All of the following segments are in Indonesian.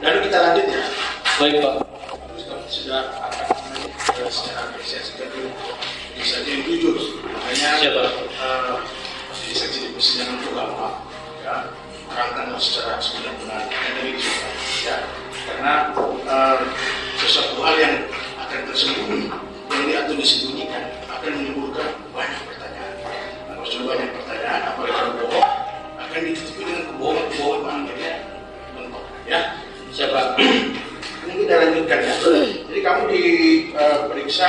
Lalu kita lanjut ya. Baik Pak. Sudah akan secara apresiasi tadi bisa jadi jujur. Makanya Siapa? jadi saksi di persidangan ulama ya, terangkan secara benar-benar akademik juga ya. Karena sesuatu hal yang akan tersembunyi yang diatur disembunyikan akan menimbulkan banyak pertanyaan. Kalau sudah banyak pertanyaan, apalagi kalau bohong akan ditutupi dengan kebohongan maknanya mentok ya. Siapa? Ini kita lanjutkan ya. Jadi kamu diperiksa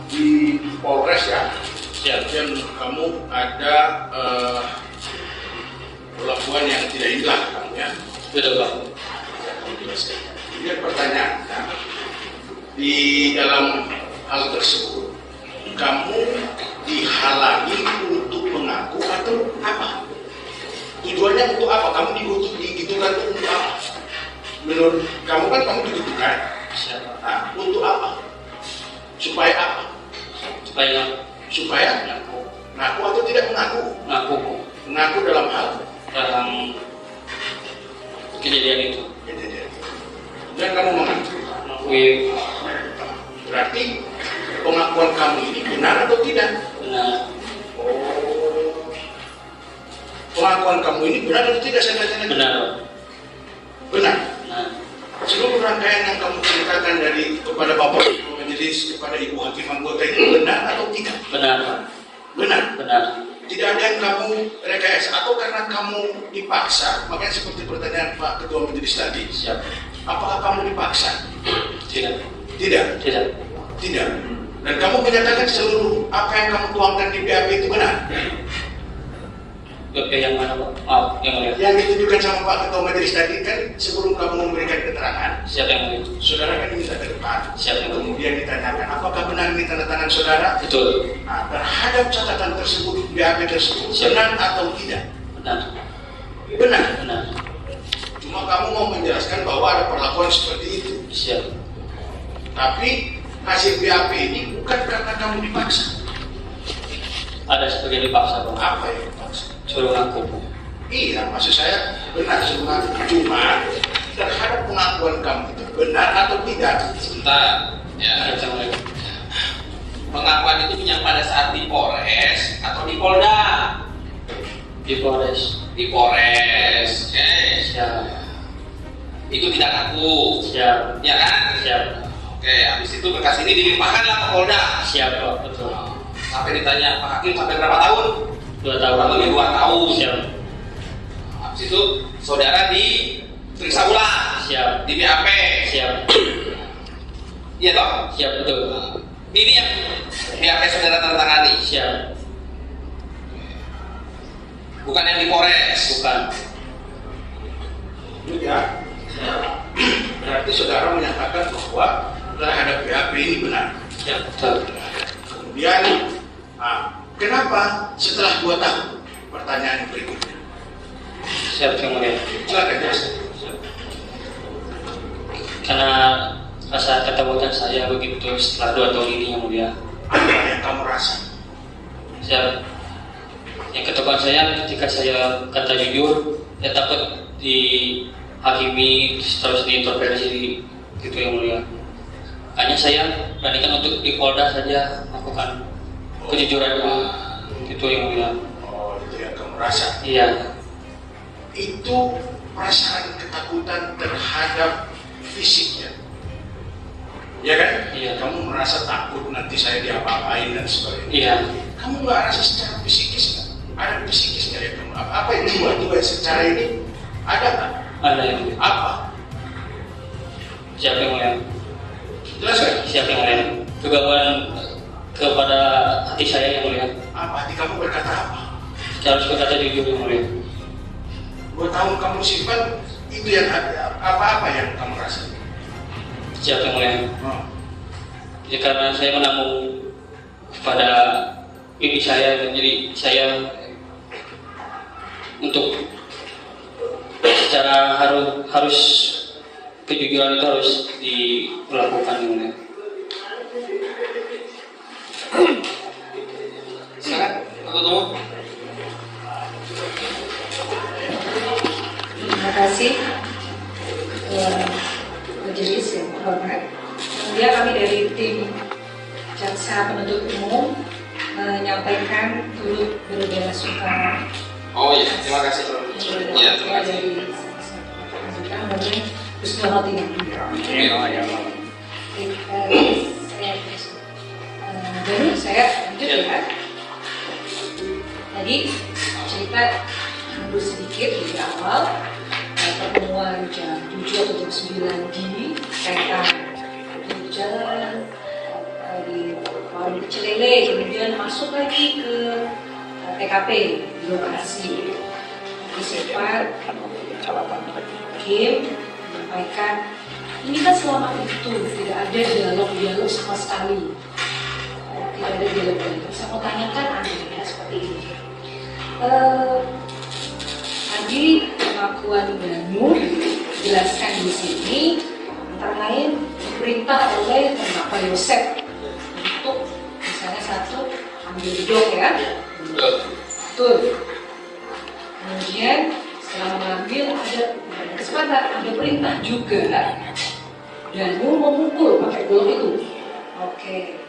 di Polres ya. Siap. Dan kamu ada perlakuan yang tidak indah kamu ya. Betul Pak. Ya, kamu jelaskan. Jadi pertanyaan ya. Di dalam hal tersebut kamu dihalangi untuk mengaku atau apa? Tujuannya untuk apa? Kamu digitukan untuk apa? Menurut kamu kan kamu digitukan. Siapa? Nah, untuk apa? Supaya apa? Supaya Ngaku atau tidak mengaku? ngaku Mengaku dalam hal dalam kejadian itu. Dan kamu mengaku. Mengakui Berarti pengakuan kamu ini benar atau tidak? benar. Oh. Pengakuan kamu ini benar atau tidak? Saya tanya. Benar. Benar. Nah, Seluruh rangkaian yang kamu ceritakan dari kepada Bapak Majelis kepada Ibu Hakim anggota ini benar atau tidak? benar Pak. Benar. Benar. Tidak ada yang kamu rekayasa atau karena kamu dipaksa, makanya seperti pertanyaan Pak Ketua Majelis tadi. Siap. Apakah kamu dipaksa? Tidak. Tidak. Tidak. Tidak. Dan kamu menyatakan seluruh apa yang kamu tuangkan di BAP itu benar. Oke, yang mana Pak? Maaf, yang mulia. Yang ditunjukkan sama Pak Ketua Majelis tadi kan sebelum kamu memberikan keterangan, Siapa yang mulia? saudara kan diminta ke depan. Siapa yang mulia? Kemudian ditanyakan, apakah benar ini tanda tangan saudara? Betul. Nah, terhadap catatan tersebut, BAP tersebut, Siap. benar atau tidak? Benar. Benar. Benar. Cuma kamu mau menjelaskan bahwa ada perlakuan seperti itu. Siap. Tapi hasil BAP ini bukan karena kamu dipaksa. Ada sebagian dipaksa Pak. Apa yang dipaksa? Suruh ngaku Pak. Iya, maksud saya benar semua. Cuma terhadap pengakuan kamu itu benar atau tidak? Sebentar, ya. Yang mulia. Pengakuan itu yang pada saat di Polres atau di Polda? Di Polres. Di Polres, oke. Siap. Itu tidak ngaku, Siap. ya kan? Siap. Oke, habis itu berkas ini dilimpahkanlah ke Polda. Siap Pak. Betul. Sampai ditanya Pak Hakim sampai berapa tahun? 2 tahun. Kurang lebih 2 tahun. Siap. Habis itu saudara diperiksa ulang Siap. di BAP. Siap. Iya toh? Siap betul. Ini yang BAP saudara tandatangani, Siap. bukan yang di Polres. Bukan. Ya. Berarti saudara menyatakan bahwa terhadap BAP ini benar. Siap betul. Kemudian, kenapa setelah 2 tahun? Pertanyaan berikutnya. Siap yang mulia. Silakan jelaskan. Karena rasa ketakutan saya begitu setelah 2 tahun ini yang mulia. Apa yang kamu rasa? Yang ketakutan saya ketika saya kata jujur, saya takut dihakimi terus diintervensi gitu yang mulia. Hanya saya beranikan untuk di Polda saja melakukan kejujuran itu yang mulia. Oh, itu yang kamu rasa. Iya. Itu perasaan ketakutan terhadap fisiknya. Ya kan? Iya. Kamu merasa takut nanti saya diapa-apain dan sebagainya. Iya. Kamu nggak rasa secara psikis nggak? Ada psikisnya ya kamu? Apa yang jiwa secara ini ada nggak? Ada yang mulia. Apa? Siapa yang mulia? Jelaskan. Siapa yang mulia? Kegangguan kepada hati saya yang mulia. Apa? Hati kamu berkata apa? Saya harus berkata jujur yang mulia. 2 tahun kamu simpan itu yang ada. Apa-apa yang kamu rasa? Siapa yang mulia? Ya, karena saya menanggung kepada ibu saya, jadi saya untuk secara harus kejujuran itu harus dilakukan yang mulia. Silakan, aku tunggu. Terima kasih. majelis yang terhormat. Kemudian kami dari tim jaksa penuntut umum menyampaikan turut berbela-sungkawa. Oh iya, terima kasih. Iya, terima kasih. Dari namanya Husnul Khotimah. Baru saya lanjut ya. Tadi cerita mundur sedikit di awal, pertemuan jam 7 atau jam 9 di kereta jalan di warung Cilele, kemudian masuk lagi ke TKP di lokasi. Di sempat Kim menyampaikan ini kan selama itu tidak ada dialog sama sekali, tidak ada dialog. Saya mau tanyakan Anda seperti ini. Tadi pengakuan Danu dijelaskan di sini antara lain diperintah oleh Bapak Yosef untuk misalnya satu ambil dok ya, betul. Kemudian setelah mengambil ada kesempatan, ada perintah juga Danu memukul pakai golok itu. Oke,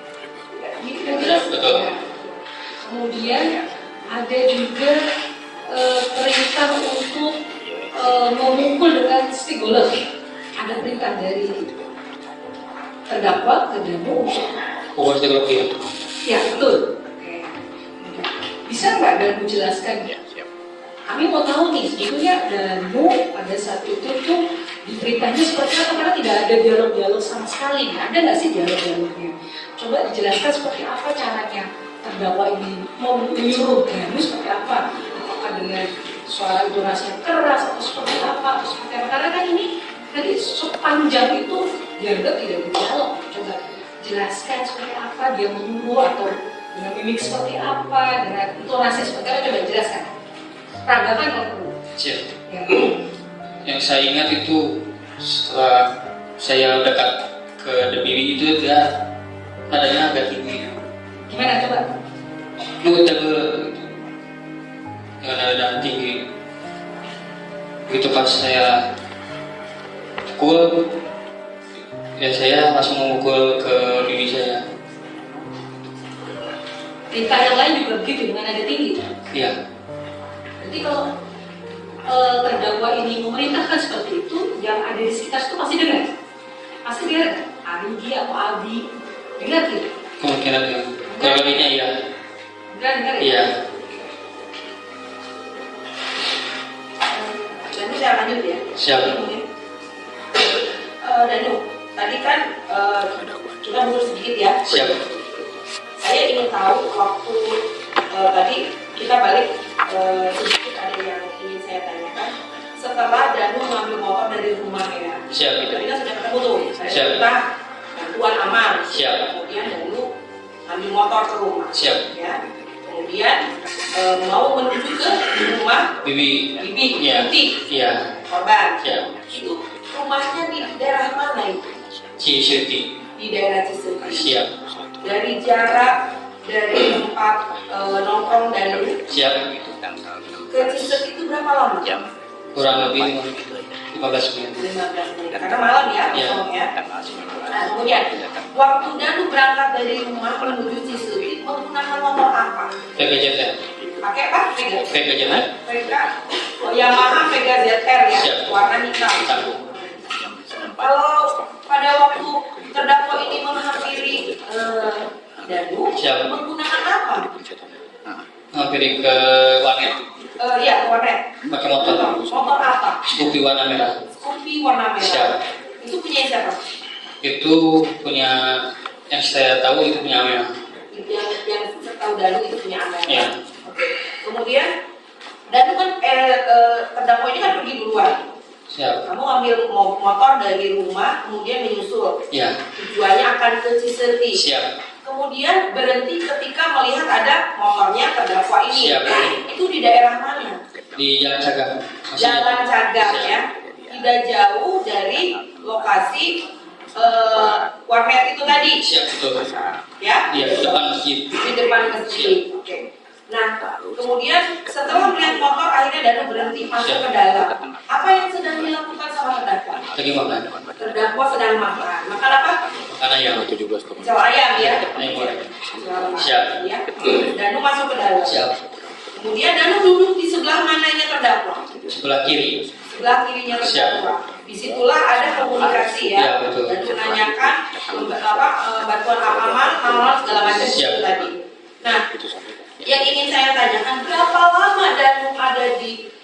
ini jelas. Ya. Kemudian ada juga perintah untuk memukul dengan stick golok. Ada perintah dari terdakwa ke Danu untuk pukul stick golok ya? Ya betul. Oke. Bisa nggak Danu jelaskan? Kami mau tahu nih sebetulnya Danu pada saat itu tuh diberitanya seperti apa, karena tidak ada dialog-dialog sama sekali. Ada nggak sih dialog-dialognya? Coba dijelaskan seperti apa caranya terdakwa ini mau menyuruh Danu seperti apa? Apakah dengan suara intonasi yang keras atau seperti apa? Atau seperti apa? Karena kan ini tadi sepanjang itu dianggap tidak berdialog. Coba jelaskan seperti apa dia menyuruh, atau dengan mimik seperti apa, dengan intonasi seperti apa, coba jelaskan. Peragakan kalau perlu. Siap. Ya. Yang saya ingat itu setelah saya dekat ke Dewi itu dia nadanya agak tinggi. Gimana coba? Dengan nada tinggi. Begitu pas saya pukul, ya saya langsung memukul ke diri saya. Perintah yang lain juga begitu dengan nada tinggi. Iya. Jadi kalau terdakwa ini memerintahkan seperti itu, yang ada di sekitar itu pasti dengar. Pasti dengar kan? Arigi atau Abi dengar gitu. Kemungkinan ya. Kurang lebihnya iya. Dengar ya? Iya. Dan kita lanjut ya. Siap. Danu, tadi kan kita mundur sedikit ya. Siap. Saya ingin tahu waktu tadi kita balik sedikit, ada yang ingin saya tanyakan. Setelah Danu mengambil motor dari rumah ya. Siap. Tadi kan sudah ketemu tuh. Saya Siap. minta bantuan aman. Siap. Kemudian Danu ambil motor ke rumah. Siap. Ya. Kemudian mau menuju ke rumah Bibi. Iya. Iya. Korban. Siap. Itu rumahnya di daerah mana itu? Cisirti. Di daerah Cisirti. Siap. Dari jarak dari tempat nongkrong dan Siap. ke Cisirti itu berapa lama? Kurang lebih 15 menit. 15 menit. Karena malam ya, Iya. ya. Nah, kemudian waktu Danu berangkat dari rumah menuju Cisirti menggunakan motor apa? PKJT. Pakai apa? Vega. PKJT. Vega. Oh, Yamaha Vega ZR ya, Siap. warna hitam. Hitam. Kalau pada waktu terdakwa ini menghampiri Danu, Siap. menggunakan apa? Hampiri ke warnet. Iya, warnet. Pakai motor. Motor apa? Scoopy warna merah. Scoopy warna merah. Siap. Itu punya siapa? Itu punya, yang saya tahu itu punya Amel. Yang setahu Danu itu punya Amel. Iya. Oke. Kemudian Danu kan terdakwa ini kan pergi duluan. Siap. Kamu ambil motor dari rumah, kemudian menyusul. Iya. Tujuannya akan ke Cisirti. Siap. Kemudian berhenti ketika melihat ada motornya terdakwa ini. Siap. Itu di daerah mana? Di Jalan Cagak. Jalan Cagak Siap. ya. Tidak jauh dari lokasi warnet itu tadi. Siap, betul. Ya. Iya, di depan masjid. Di depan masjid. Oke. Nah, kemudian setelah melihat motor, akhirnya Danu berhenti masuk ke dalam. Apa yang sedang dilakukan sama terdakwa? Lagi lagi makan. Terdakwa sedang makan. Makan apa? Makan ayam. Pecel ayam ya. Ayam goreng. Siap. Siap. Ya. Danu masuk ke dalam. Siap. Kemudian Danu duduk di sebelah mananya terdakwa? Sebelah kiri. Sebelah kirinya terdakwa. Disitulah ada komunikasi ya. Ya, betul. Dan menanyakan bantuan apaman, hal-hal segala macam itu Siap. tadi. Nah, yang ingin saya tanyakan, berapa lama Danu ada di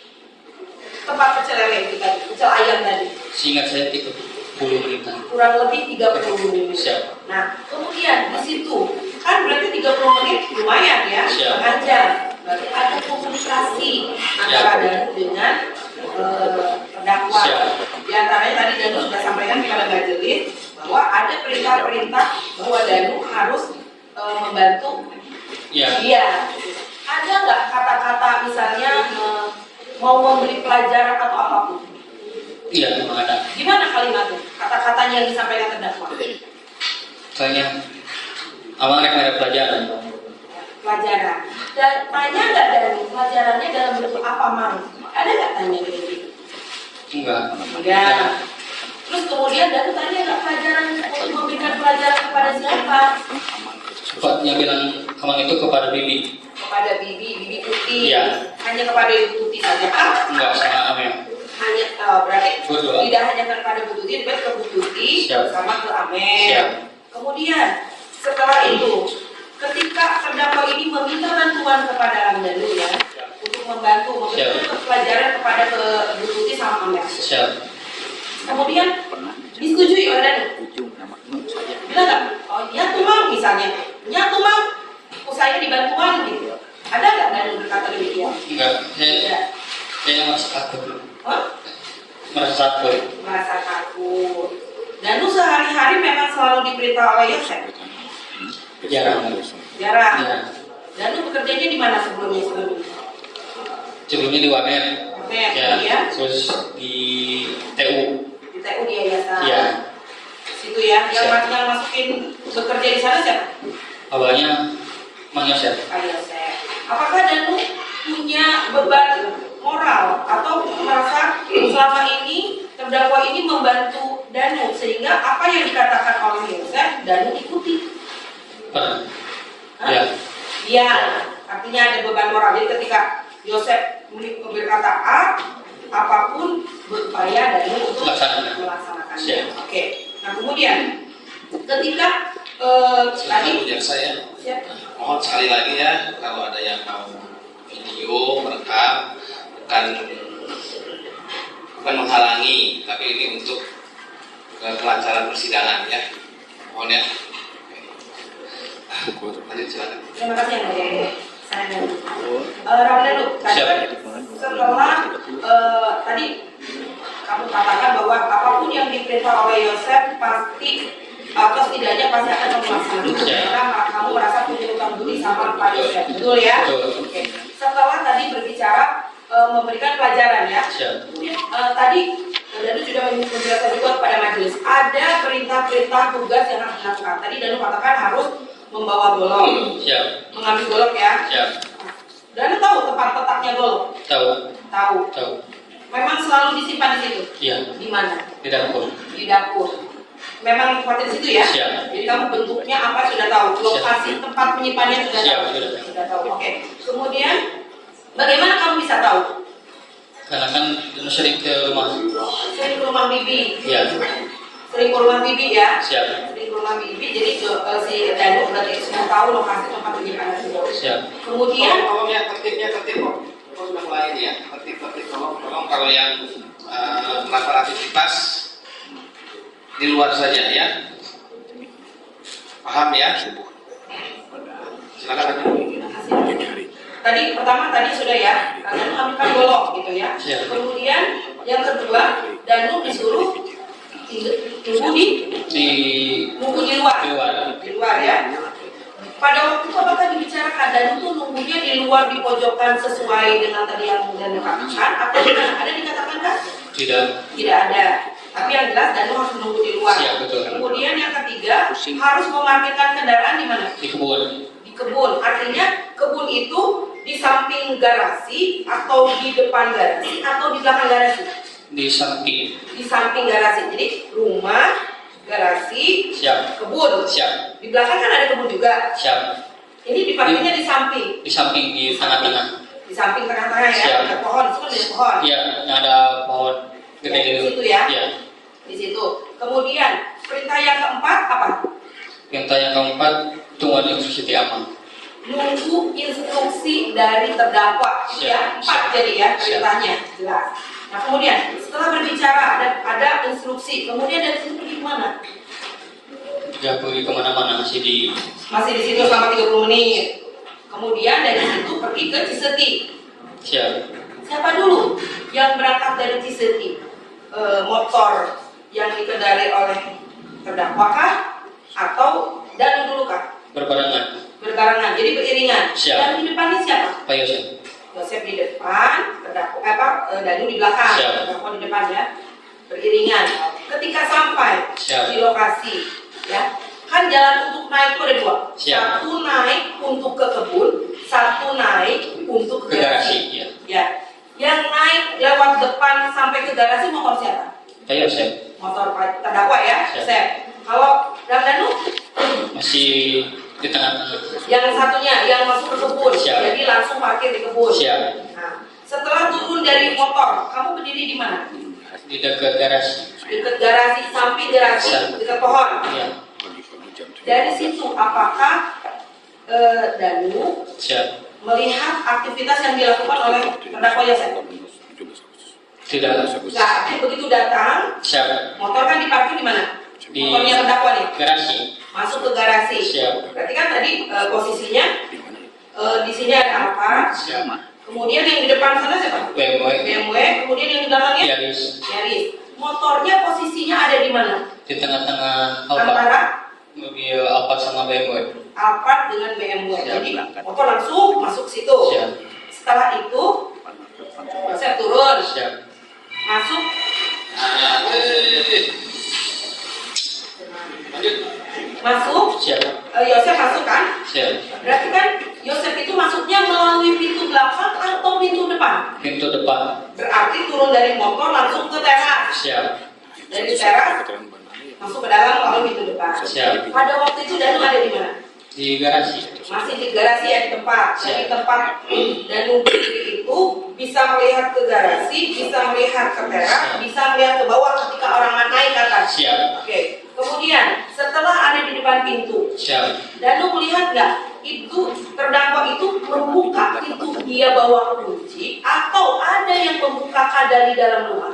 tempat pecel lele itu tadi, pecel ayam tadi? Seingat saya 30 menitan. Kurang lebih 30 menit. Siap. Nah, kemudian di situ kan berarti 30 menit lumayan ya, Siap. setengah jam. Berarti ada komunikasi antara Danu dengan terdakwa. Siap. Di antaranya tadi Danu sudah sampaikan kepada majelis bahwa ada perintah-perintah bahwa Danu harus membantu Ya. dia. Ada nggak kata-kata misalnya mau memberi pelajaran atau apapun? Iya, memang ada. Gimana kalimatnya? Kata-katanya yang disampaikan terdakwa? Kayaknya awal rek ada pelajaran. Pelajaran. Dan tanya nggak dari pelajarannya dalam bentuk apa mau? Ada nggak tanya gitu? Enggak. Enggak. Terus kemudian Danu tanya nggak pelajaran untuk memberikan pelajaran kepada siapa? Yang bilang kemang itu kepada Bibi. Kepada Bibi Putih. Iya. Hanya kepada Ibu Putih saja kan? Enggak sama Amel. Hanya berarti Berdua. tidak hanya kepada Bu Tuti, tapi ke Bu Tuti Siap. sama ke Amel. Siap. Kemudian setelah itu, ketika terdakwa ini meminta bantuan kepada Danu ya, untuk membantu memberikan Siap. pelajaran kepada ke Bu Tuti sama Amel. Siap. Kemudian disetujui oleh Danu. Bilang nggak? Oh iya tuh Mam misalnya, iya tuh Mam, usahanya dibantuan gitu. Ada nggak Danu berkata demikian? Enggak. Tidak. Saya merasa takut. Hah? Merasa takut. Merasa takut. Danu sehari-hari memang selalu diberitahu oleh Yosef. Jarang. Jarang. Iya. Danu bekerjanya di mana sebelumnya? Sebelumnya di Wamen. Oke, Ya. ya. Terus di TU. Di TU di yayasan. Iya. Situ ya. Yang Siap. yang masukin bekerja di sana siapa? Awalnya Mang Yosef. Pak Yosef. Apakah Danu punya beban moral atau merasa selama ini terdakwa ini membantu Danu sehingga apa yang dikatakan oleh Yosef Danu ikuti? Pernah. Hah? Ya. Iya, artinya ada beban moral. Jadi ketika Yosef berkata A, apapun berupaya Danu untuk melaksanakannya. Siap. Oke. Nah kemudian ketika tadi Silakan ujar saya. siap. Mohon sekali lagi ya, kalau ada yang mau video merekam, bukan menghalangi, tapi ini untuk kelancaran persidangan ya. Mohon ya. Lanjut silakan. Terima kasih yang mulia. Saya Danu. Ramdhanu, tadi Siap. kan setelah tadi kamu katakan bahwa apapun yang diperintah oleh Yosef pasti atau setidaknya pasti akan melaksanakan Siap. karena kamu merasa punya utang budi sama Pak Yosef, betul ya? Betul. Oke. Setelah tadi berbicara memberikan pelajaran ya. Siap. Tadi Danu sudah menjelaskan juga kepada majelis ada perintah-perintah tugas yang harus dilakukan. Tadi Danu katakan harus membawa golok, Siap. mengambil golok ya. Siap. Danu tahu tempat letaknya golok? Tahu. Tahu. Tahu. Memang selalu disimpan di situ. Iya. Di mana? Di dapur. Di dapur. Memang tempatnya di situ ya. Siap. Jadi kamu bentuknya apa sudah tahu. Lokasi tempat penyimpanannya sudah Siap, tahu. sudah. Sudah tahu. Oke. Kemudian bagaimana kamu bisa tahu? Karena kan sering ke rumah. Sering ke rumah bibi. Iya. Sering ke rumah bibi ya. Siap. Sering ke rumah bibi. Jadi si Danu berarti sudah tahu lokasi tempat penyimpanan itu. Siap. Kemudian Tolong ya tertibnya tertib kok. Kok sudah mulai ini ya. Tertib tolong kalau yang melakukan aktivitas di luar saja ya. Paham ya? Silakan aja. tadi pertama tadi sudah ya, Danu ambilkan golok gitu ya. Siap. Kemudian yang kedua, Danu disuruh nunggu di luar ya. Pada waktu itu apakah dibicarakan Danu tuh nunggunya di luar di pojokan sesuai dengan tadi yang Danu katakan atau ada dikatakan kan? Tidak. Tidak ada. Tapi yang jelas Danu harus menunggu di luar. Siap, betul. Kemudian yang ketiga harus memarkirkan kendaraan di mana? Di kebun. Di kebun. Artinya kebun itu di samping garasi atau di depan garasi atau di belakang garasi? Di samping. Di samping garasi. Jadi rumah, garasi, Siap. kebun. Siap. Di belakang kan ada kebun juga. Siap. Ini diparkirnya di samping. Di samping, di tengah-tengah. Di samping tengah-tengah ya. Siap. Ada pohon, itu kan ada pohon. Iya, yang ada pohon gede Di gitu. situ ya. Iya. Di situ. Kemudian perintah yang keempat apa? Perintah yang keempat, tunggu instruksi aman. Nunggu instruksi dari terdakwa. Itu ya, Siap. 4 jadi ya Siap. perintahnya, jelas. Nah kemudian setelah berbicara ada instruksi, kemudian dari situ pergi kemana? Dia pergi kemana-mana masih di. Masih di situ selama 30 menit. Kemudian dari situ pergi ke Ciseti. Siap. Siapa dulu yang berangkat dari Ciseti? Motor yang dikendarai oleh terdakwa kah? Atau Danu dulu kah? Berbarengan. Berbarengan, jadi beriringan. Siap. Yang di depannya siapa? Pak Yosef. Yosef di depan, Danu di belakang, Siap. terdakwa di depan ya. Beriringan. Ketika sampai Siap. di lokasi, ya, kan jalan untuk naik itu ada 2. Siap. Satu naik untuk ke kebun, satu naik untuk Ke ke garasi. Ya. Ya. Yang naik lewat depan sampai ke garasi motor siapa? Pak Yosef. Motor terdakwa ya, Siap. Yosef. Kalau Danu Masih di tengah-tengah. yang satunya yang masuk ke kebun, Siap. jadi langsung parkir di kebun. Siap. Nah, setelah turun dari motor, kamu berdiri di mana? Di dekat garasi. Dekat garasi, samping garasi, Siap. dekat pohon. Ya. Dari situ, apakah Danu Siap. melihat aktivitas yang dilakukan oleh terdakwa Yosef? Tidak. Nah, artinya begitu datang, Siap. motor kan diparkir di mana? Di Motornya terdakwa nih, garasi. masuk ke garasi. Siap. Berarti kan tadi posisinya di sini ada apa? Siap. Kemudian yang di depan sana siapa? BMW. BMW. Kemudian yang di belakangnya? Yaris. Yaris. Motornya posisinya ada di mana? Di tengah-tengah Alphard. Antara Mobil Alphard sama BMW. Alphard dengan BMW. Siap. Jadi motor langsung masuk situ. Siap. Setelah itu saya turun, Siap. masuk, masuk. Siap. Yosef masuk kan? Siap. Berarti kan Yosef itu masuknya melalui pintu belakang atau pintu depan? Pintu depan. Berarti turun dari motor langsung ke teras. Siap. Dari teras masuk ke dalam melalui pintu depan. Siap. Pada waktu itu Danu ada di mana? Di garasi. Masih di garasi ya, di tempat. Dari Siap. tempat Danu berdiri itu bisa melihat ke garasi, bisa melihat ke teras, Siap. bisa melihat ke bawah ketika orang naik ke atas. Siap. Oke. Kemudian setelah ada di depan pintu, Siap. Danu melihat nggak itu terdakwa itu membuka pintu, dia bawa kunci atau ada yang membukakan dari dalam rumah?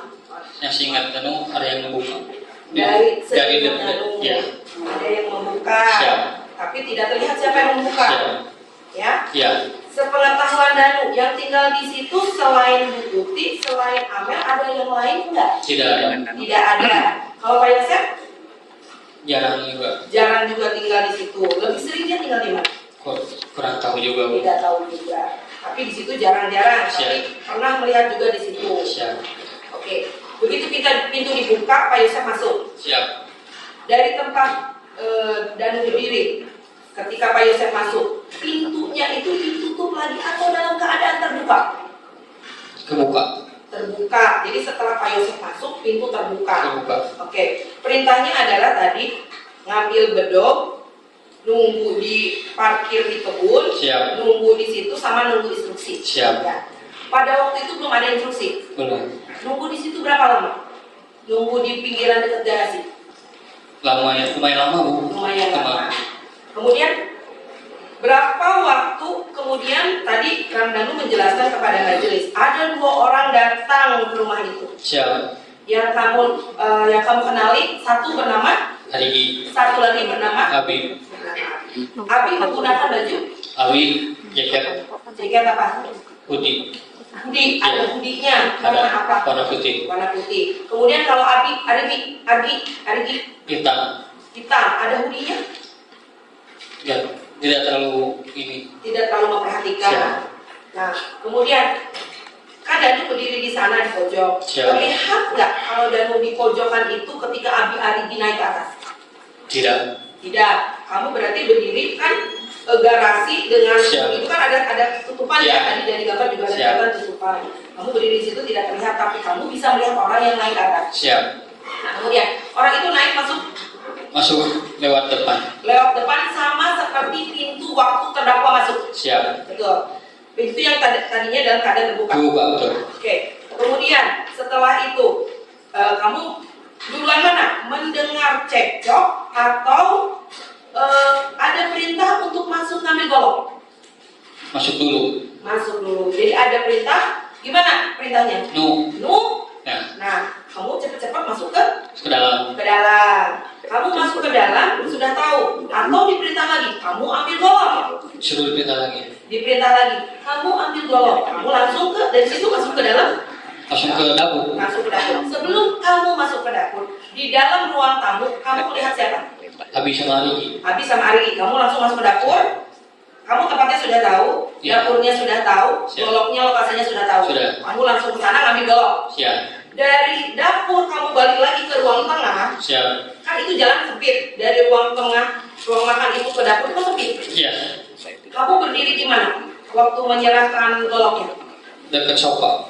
Yang seingat Danu ada yang membuka. Dari Dari depan depan. Ya. ada yang membuka, Siap. tapi tidak terlihat siapa yang membuka. Siap. Ya, Ya. sepengetahuan Danu yang tinggal di situ selain Bu Tuti, selain Amel, ada yang lain enggak? Tidak ada. Tidak ada. Kalau Pak Yosef Jarang juga. jarang juga tinggal di situ. Lebih sering dia tinggal di mana? Kurang tahu juga. Bu. Tidak tahu juga. Tapi di situ jarang-jarang. Siap. Tapi pernah melihat juga di situ. Siap. Oke. Begitu pintu dibuka, Pak Yosef masuk. Siap. Dari tempat Danu berdiri, ketika Pak Yosef masuk, pintunya itu ditutup lagi atau dalam keadaan terbuka? Kebuka. Terbuka. Jadi setelah Pak Yosef masuk, pintu terbuka. Kebuka. Oke. Perintahnya adalah tadi ngambil bedog, nunggu di parkir di kebun, Siap. nunggu di situ sama nunggu instruksi. Siap. Ya. Pada waktu itu belum ada instruksi. Belum. Nunggu di situ berapa lama? Nunggu di pinggiran dekat garasi. Lama ya, lumayan lama Bu. Lumayan lama. Kemudian berapa waktu kemudian tadi Kang Danu menjelaskan kepada majelis ada 2 orang datang ke rumah itu. Siap. Yang kamu kenali, satu bernama, Hari satu lagi bernama Abi. Abi menggunakan baju Abi jaket jaket apa? putih. Hoodie, ada hoodie-nya warna Ada apa? warna putih. Warna putih. Kemudian kalau Argi Hitam. hitam, ada hoodie-nya? Ya, tidak terlalu ini. Tidak terlalu memperhatikan. Siap. Nah, kemudian kan Danu berdiri di sana di pojok. Siap. Terlihat nggak kalau Danu di pojokan itu ketika Argi naik ke atas? Tidak. Tidak. Kamu berarti berdiri kan garasi dengan Siap. itu kan ada tutupan Siap. ya, tadi dari gambar juga ada Siap. kelihatan tutupan. Kamu berdiri di situ tidak terlihat, tapi kamu bisa melihat orang yang naik ke atas. Siap. Nah, kemudian orang itu naik Masuk lewat depan. lewat depan sama seperti pintu waktu terdakwa masuk. Siap. Betul. Pintu yang tadinya dalam keadaan terbuka. Buka, betul. Oke. Kemudian setelah itu kamu duluan mana? Mendengar cekcok atau ada perintah untuk masuk ngambil golok? Masuk dulu. Masuk dulu. Jadi ada perintah. Gimana perintahnya? Nu. Ya. Nah, kamu cepat-cepat masuk ke Ke dalam. dalam. Kamu masuk ke dalam sudah tahu atau diperintah lagi kamu ambil golok. Suruh diperintah lagi. Diperintah lagi kamu ambil golok. Kamu langsung dari situ masuk ke dalam. Langsung ke dapur. Masuk ke dapur. Sebelum kamu masuk ke dapur, di dalam ruang tamu kamu melihat siapa? Habis sama Riki. Habis sama Ari. Kamu langsung masuk ke dapur. Kamu tempatnya sudah tahu, Ya. dapurnya sudah tahu, Siap. goloknya lokasinya sudah tahu. Sudah. Kamu langsung ke sana ngambil golok. Siap. Dari dapur kamu balik lagi ke ruang tengah. Siap. Kan itu jalan sempit. Dari ruang tengah, ruang makan itu ke dapur itu sempit. Iya. Kamu berdiri di mana waktu menyerahkan goloknya? Dekat sofa.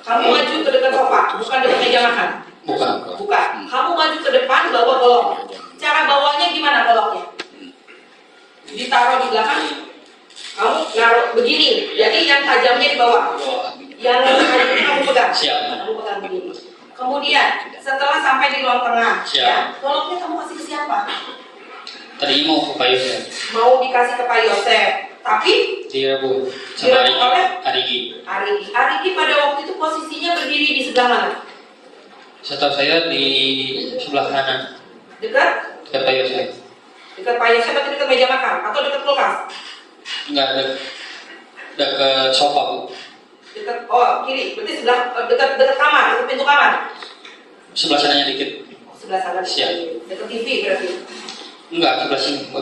Kamu maju ke dekat sofa, bukan dekat meja makan. Bukan. Bukan. Kamu maju ke depan bawa golok. Cara bawanya gimana goloknya? Ditaruh di belakang. Kamu naruh begini. Jadi yang tajamnya di bawah. Yang tajamnya kamu pegang. Siap. Kamu pegang begini. Kemudian setelah sampai di ruang tengah, Siap. ya, goloknya kamu kasih ke siapa? Tadi mau ke Pak Yosef. Mau dikasih ke Pak Yosef, tapi Direbut sama Direbut oleh? Arigi. Arigi pada waktu itu posisinya berdiri di sebelah mana? Setahu saya di sebelah kanan. Dekat? Dekat Pak Yosef. Dekat Pak Yosef atau dekat meja makan? Atau dekat kulkas? Enggak, dekat sofa, Bu. Dekat, oh kiri, berarti sebelah dekat kamar, dekat pintu kamar. Sebelah sananya dikit. Sebelah sana. Siap. Dekat TV berarti. Enggak, sebelah sini, Bu.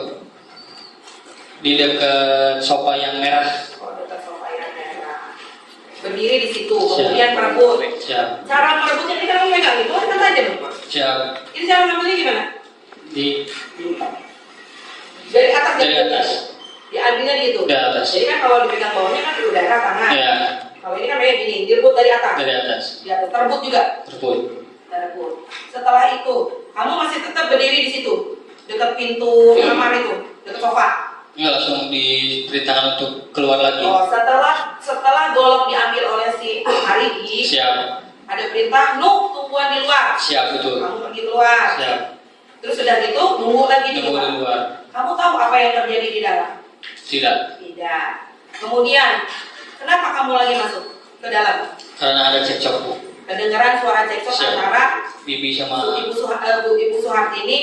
Di dekat sofa yang merah. Oh, dekat sofa yang merah. Berdiri di situ, Siap. kemudian merebut. Siap. Cara merebutnya ini kan kamu megang itu kan aja, Bu. Siap. Ini cara merebutnya gimana? Dari atas. Dari atas. Diambilnya gitu. Dari atas. Jadi kan kalau dipegang bawahnya kan di udara tangan. Iya. Kalau ini kan kayak gini, direbut dari atas. Dari atas. Di atas, terebut juga. Terbut. Terebut. Setelah itu, kamu masih tetap berdiri di situ, dekat pintu kamar itu, dekat sofa. Enggak, langsung diperintahkan untuk keluar lagi. Oh, setelah golok diambil oleh si Arigi, Siap. ada perintah, "Nu, tungguan di luar." Siap, betul. Kamu pergi keluar. Siap. Terus sudah gitu, nunggu lagi di Tunggu luar. di luar. Kamu tahu apa yang terjadi di dalam? Tidak. Tidak. Kemudian, kenapa kamu lagi masuk ke dalam? Karena ada cekcok, Bu. Kedengaran suara cekcok Siap. antara Bibi sama Ibu Suhartini,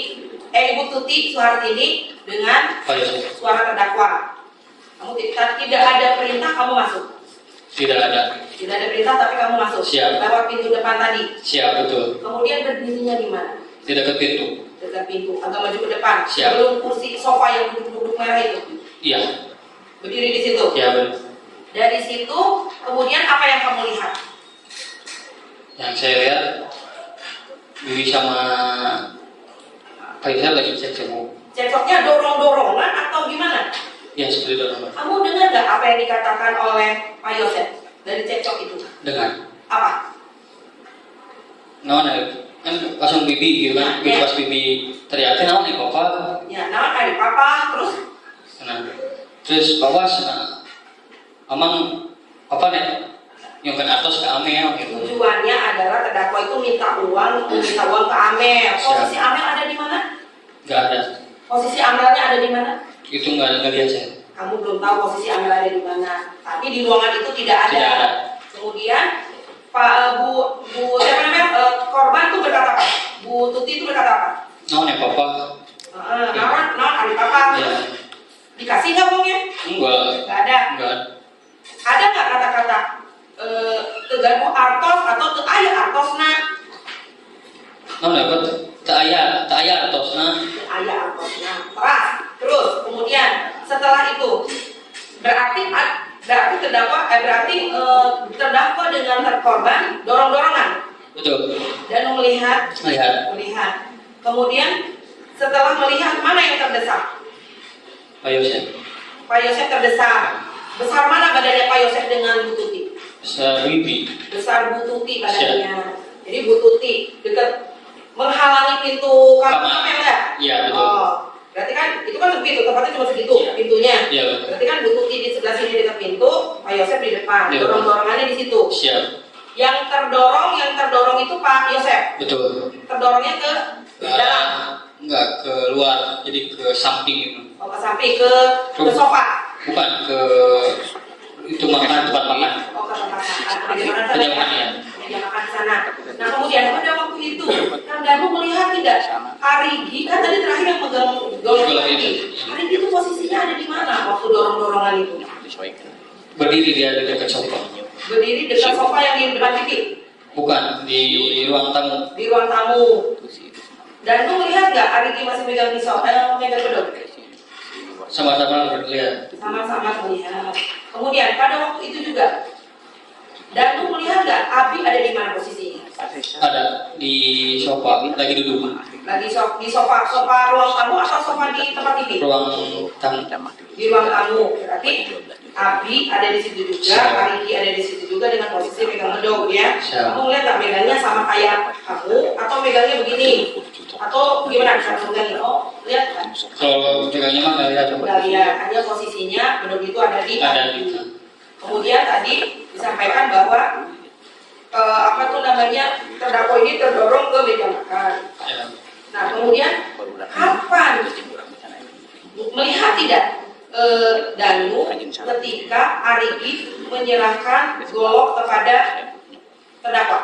Ibu Tuti Suhartini dengan Pak Yosef. suara terdakwa. Kamu tidak ada perintah, kamu masuk. Tidak ada. Tidak ada perintah, tapi kamu masuk. Siap. Lewat pintu depan tadi. Siap, betul. Kemudian berdirinya di mana? Di dekat pintu. Dekat pintu, agak maju ke depan. Siap. Sebelum kursi sofa yang duduk-duduk merah itu. Iya. Berdiri di situ. Iya, benar. Dari situ, kemudian apa yang kamu lihat? Yang saya lihat Bibi sama Pak Yosef lagi cekcok, Bu. Cekcoknya dorong-dorongan atau gimana? Ya, seperti itu, Pak. Kamu dengar nggak apa yang dikatakan oleh Pak Yosef dari cekcok itu? Dengar. Apa? Naon kan langsung Bibi gitu kan. Ya. Pas Bibi teriakin naon nih, Bapak. Ya, nama kali papa, terus Nah, terus bawa amang apa nih yang kan atas ke Amel gitu. tujuannya adalah terdakwa itu minta uang ke Amel. Posisi Siap. Amel ada di mana? Nggak ada. Posisi Amelnya ada di mana? Itu nggak ada ngeliat saya. Kamu belum tahu posisi Amel ada di mana. Tapi di ruangan itu tidak ada. Tidak ada. Kemudian Pak siapa namanya korban itu berkata apa? Bu Tuti itu berkata apa? Naon ya, Papa? Naon hari papa. Ya. Dikasih nggak uangnya? Enggak. Nggak ada. Enggak. Ada nggak kata-kata tegaduh artos atau te ayah artosna? Naon dapat tak ayah atosna. Ayah artosna. Terus kemudian setelah itu berarti terdakwa dengan korban dorong-dorongan Betul. dan melihat. Kemudian setelah melihat mana yang terdesak? Pak Yosef. Pak Yosef terdesak. Besar mana badannya Pak Yosef dengan Bu Tuti? Bibi. Besar Bu Tuti badannya. Jadi Bu Tuti dekat menghalangi pintu kamar enggak? Iya betul. Oh, berarti kan itu kan sempit, tempatnya cuma segitu pintunya. Iya betul. Berarti kan Bu Tuti di sebelah sini dekat pintu, Pak Yosep di depan. Iya. Dorong-dorongannya di situ. Siap. Yang terdorong itu Pak Yosep. Betul. Terdorongnya ke dalam, Enggak ke luar, jadi ke samping gitu. oh, ke samping ke sofa. Bukan ke itu makan, tempat makan. Oh, ke tempat makan. Meja makan sana Meja ya? makan, ya. Meja makan di sana. Nah kemudian pada waktu itu, Kang Danu melihat tidak Arigi kan tadi terakhir yang megang golok Golok Arigi. itu. Arigi itu posisinya ada di mana waktu dorong-dorongan itu? Berdiri dia di dekat sofa. Berdiri dekat sofa yang di depan TV, Bukan di ruang tamu. di ruang tamu. Dan lu melihat nggak Arigi masih megang pisau, megang pedang? Sama-sama berlihat. Sama-sama melihat. Kemudian pada waktu itu juga, dan lu melihat nggak Abi ada di mana posisinya? Ada di sofa, lagi duduk. Lagi di sofa ruang tamu atau sofa di tempat TV? Ruang tamu. Di ruang tamu. Berarti Abi ada di situ juga, Siap. Arigi ada di situ juga dengan posisi megang medok ya. Siap. Kamu lihat nggak megangnya sama kayak kamu atau megangnya begini? Atau gimana cara megangnya? Oh, lihat kan? Kalau pegangnya mah nggak lihat coba. Nggak lihat, hanya posisinya medok itu ada di Ada Abi. di. Kemudian tadi disampaikan bahwa apa tuh namanya terdakwa ini terdorong ke meja makan. Ya. Nah kemudian kapan melihat tidak Danu ketika Arigi menyerahkan golok kepada terdakwa?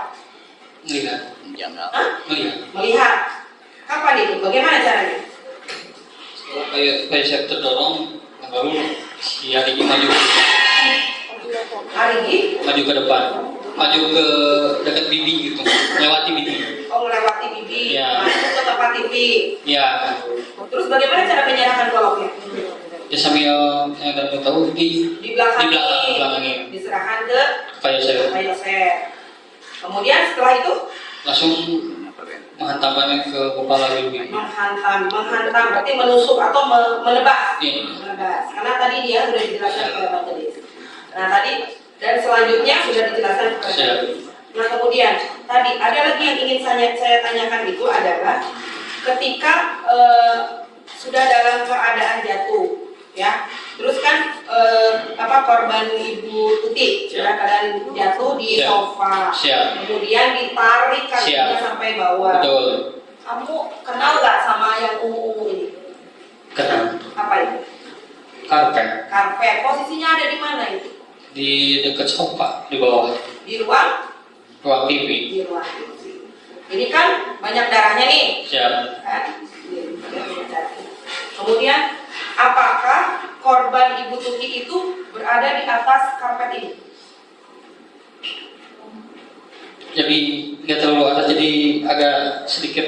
Melihat. Hah? Melihat. Melihat. Kapan itu? Bagaimana caranya? Setelah kayak saya terdorong, baru si Arigi maju Arigi ke depan, maju ke dekat bibi gitu, lewati bibi. melewati bibi, Ya. masuk ke tempat TV. Ya, Terus bagaimana cara menyerahkan goloknya? ya sambil yang nggak tahu Di di belakang belakangnya ini diserahkan ke kayak saya Pak Yosef. Kemudian setelah itu langsung menghantamkannya ke kepala bibi. menghantam berarti menusuk atau menebas. Iya. Menebas. Karena tadi dia sudah dijelaskan kepada majelis. Nah tadi dan selanjutnya sudah dijelaskan kepada Siap. majelis. Nah kemudian tadi ada lagi yang ingin saya tanyakan itu adalah ketika sudah dalam keadaan jatuh, ya. Terus kan korban Ibu Tuti sudah keadaan jatuh di Siap. sofa. Siap. Kemudian ditarik kakinya Siap. sampai bawah. Betul. Kamu kenal nggak sama yang ungu-ungu ini? Kenal. Apa itu? Karpet Karpet. Posisinya ada di mana itu? di dekat sofa di bawah Di ruang? TV. Di ruang. Ini kan banyak darahnya nih. Siap. Kan? Ini banyak darahnya. Kemudian, apakah korban Ibu Tuti itu berada di atas karpet ini? Jadi nggak terlalu atas, jadi agak sedikit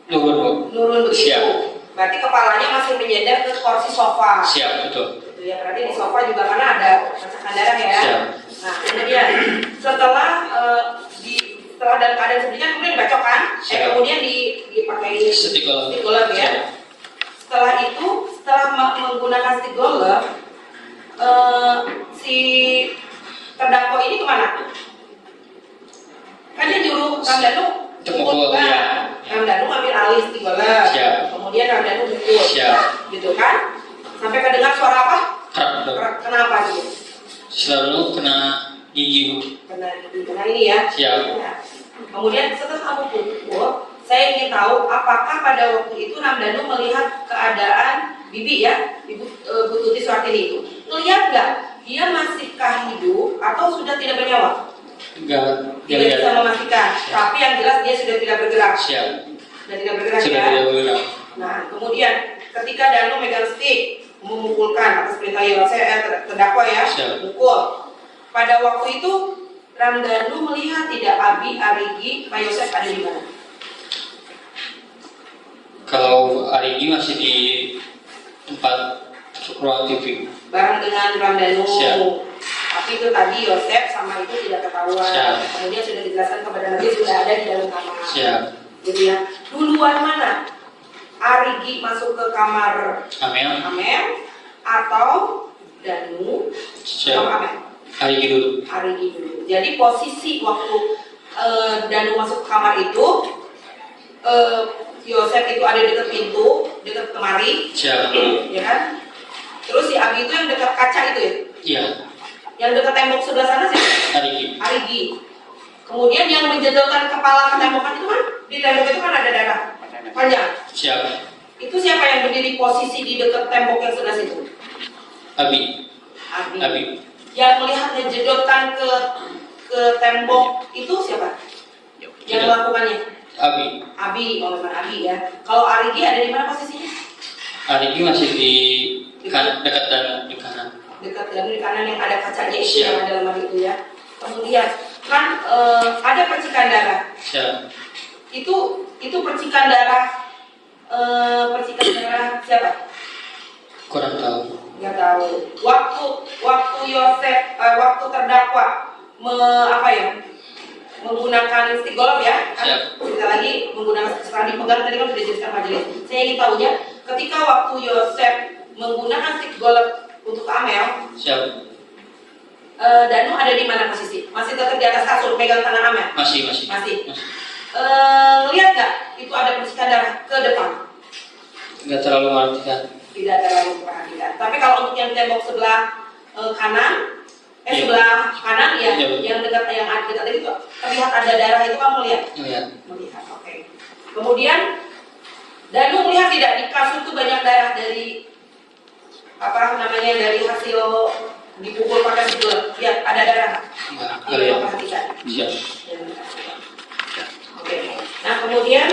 turun. Nurun begitu. Siap. Berarti kepalanya masih menyender ke kursi sofa. Siap, betul. Gitu ya, berarti di sofa juga karena ada rasakan darah ya. Siap. Nah, kemudian setelah setelah dalam keadaan seperti kan kemudian dibacok kan, Siap. kemudian dipakai Stick golf. golf ya. Siap. Setelah itu, setelah menggunakan stick golf, si terdakwa ini kemana? Kan dia nyuruh Kang Danu Mukul, kan? ya. Kang Danu ambil alih stick golf. Siap. Kemudian Kang Danu mukul. Siap. Gitu kan? Sampai kedengar suara apa? Kerak, betul. Kenapa gitu? Selalu kena gigi. Kena ini ya. Siap. Ya. Kemudian setelah kamu pukul, saya ingin tahu apakah pada waktu itu Namdanu melihat keadaan Bibi ya, Ibu Bu Tuti Suartini itu. Melihat nggak dia masihkah hidup atau sudah tidak bernyawa? Enggak. Tidak bisa memastikan. Tapi yang jelas dia sudah tidak bergerak. Siap. Sudah tidak bergerak Sudah ya. tidak bergerak. Nah, kemudian ketika Danu megang stick memukulkan atas perintah terdakwa ya, Siap. mukul. Pada waktu itu Ramdhanu melihat tidak Abi, Arigi, Pak Yosef ada di mana? Kalau Arigi masih di tempat ruang TV. Bareng dengan Ramdhanu. Siap. Tapi itu tadi Yosef sama itu tidak ketahuan. Siap. Kemudian sudah dijelaskan kepada Nabi sudah ada di dalam kamar. Siap. Jadi ya, duluan mana? Arigi masuk ke kamar Amel. Amel atau Danu ke Siap. Amel? Hari ini dulu. Hari ini dulu. Jadi posisi waktu Danu masuk ke kamar itu, Yosef itu ada dekat pintu, dekat kemari, Siap. ya kan? Terus si Abi itu yang dekat kaca itu ya? Iya. Yang dekat tembok sebelah sana sih? Hari ini. Arigi. Kemudian yang menjedotkan kepala ke tembokan itu kan, di tembok itu kan ada darah panjang. Siap. Itu siapa yang berdiri posisi di dekat tembok yang sebelah situ? Abi. Abi. Abi. Yang melihat menjedotkan ke tembok itu siapa? Yang melakukannya? Abi. Abi, oh memang Abi ya. Kalau Arigi ada di mana posisinya? Hari ini masih di dekat dan di kanan. Dekat dan di kanan yang ada kacanya itu Siap. yang ada lemari itu ya. Kemudian kan ada percikan darah. Siap. Itu percikan darah siapa? Kurang tahu. Nggak tahu. Waktu Yosef waktu terdakwa menggunakan stick golf ya. Siap. Kita lagi menggunakan setelah dipegang tadi kan sudah dijelaskan majelis. Saya ingin tahunya ketika waktu Yosef menggunakan stick golf untuk Amel, Siap. Danu ada di mana posisi? Masih tetap di atas kasur, pegang tangan Amel? Masih. Masih. Lihat nggak? Itu ada percikan darah ke depan? Nggak terlalu memperhatikan. Tidak terlalu perhatikan. Tapi kalau untuk yang tembok sebelah kanan, Iya. sebelah kanan ya, Iya. yang dekat tadi itu terlihat ada darah itu kamu lihat? Iya. Melihat, oke. Kemudian Danu melihat tidak di kasur itu banyak darah dari dari hasil dipukul pakai sigel. Lihat ada darah. Nggak. Tidak Iya. memperhatikan. Siap. Oke. Nah kemudian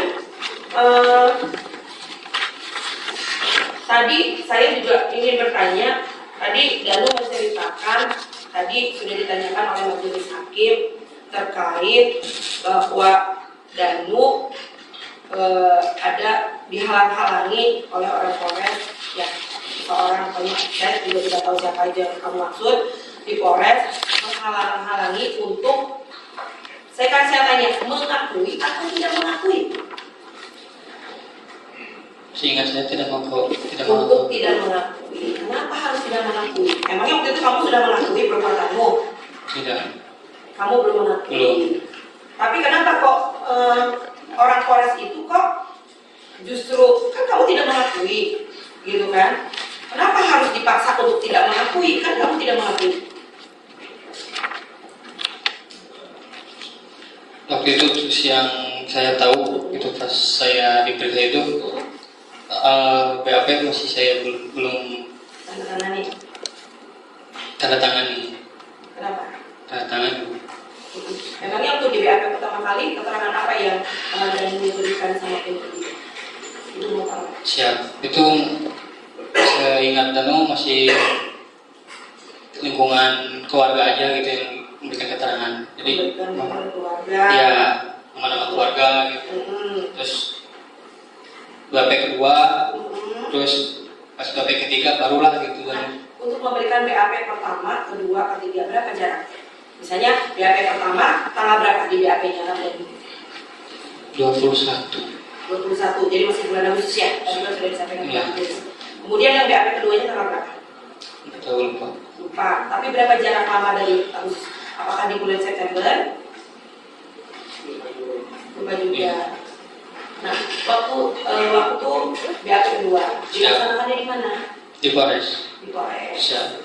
tadi saya juga ingin bertanya. Tadi Danu menceritakan, tadi sudah ditanyakan oleh majelis hakim terkait bahwa Danu ada dihalang-halangi oleh orang Polres, ya seorang saya juga tidak tahu siapa aja yang kamu maksud di Polres menghalang-halangi untuk saya tanya mengakui atau tidak mengakui? Seingat saya tidak mengakui. Untuk tidak mengakui. Kenapa harus tidak mengakui? Emangnya waktu itu kamu sudah mengakui perbuatanmu? Tidak. Kamu belum mengakui. Belum. Tapi kenapa kok orang Polres itu kok justru kan kamu tidak mengakui, gitu kan? Kenapa harus dipaksa untuk tidak mengakui? Kan kamu tidak mengakui. Waktu itu terus yang saya tahu itu pas saya diperiksa itu BAP masih saya belum Tanda tangan nih. tanda tangan. Kenapa? Tanda tangan. Memangnya waktu di BAP pertama kali keterangan apa yang dan diberikan sama penyidik? Itu mau tahu? Siap. Itu saya ingat Danu masih lingkungan keluarga aja gitu yang memberikan keterangan. Jadi Memberikan keluarga. ya nama-nama keluarga gitu. Terus BAP kedua, terus pas BAP ketiga barulah gitu Nah, kan. untuk memberikan BAP pertama, kedua, ketiga berapa jarak? Misalnya BAP pertama tanggal berapa di BAP-nya kan? 21, jadi masih bulan Agustus ya. Tadi kan sudah disampaikan Iya. Kemudian yang BAP keduanya tanggal berapa? Nggak tahu lupa. Lupa. Tapi berapa jarak lama dari Agustus? Apakah di bulan September? Lupa juga. Iya. Nah, waktu BAP kedua, dilaksanakannya di mana? Di Polres. Di Polres. Siap.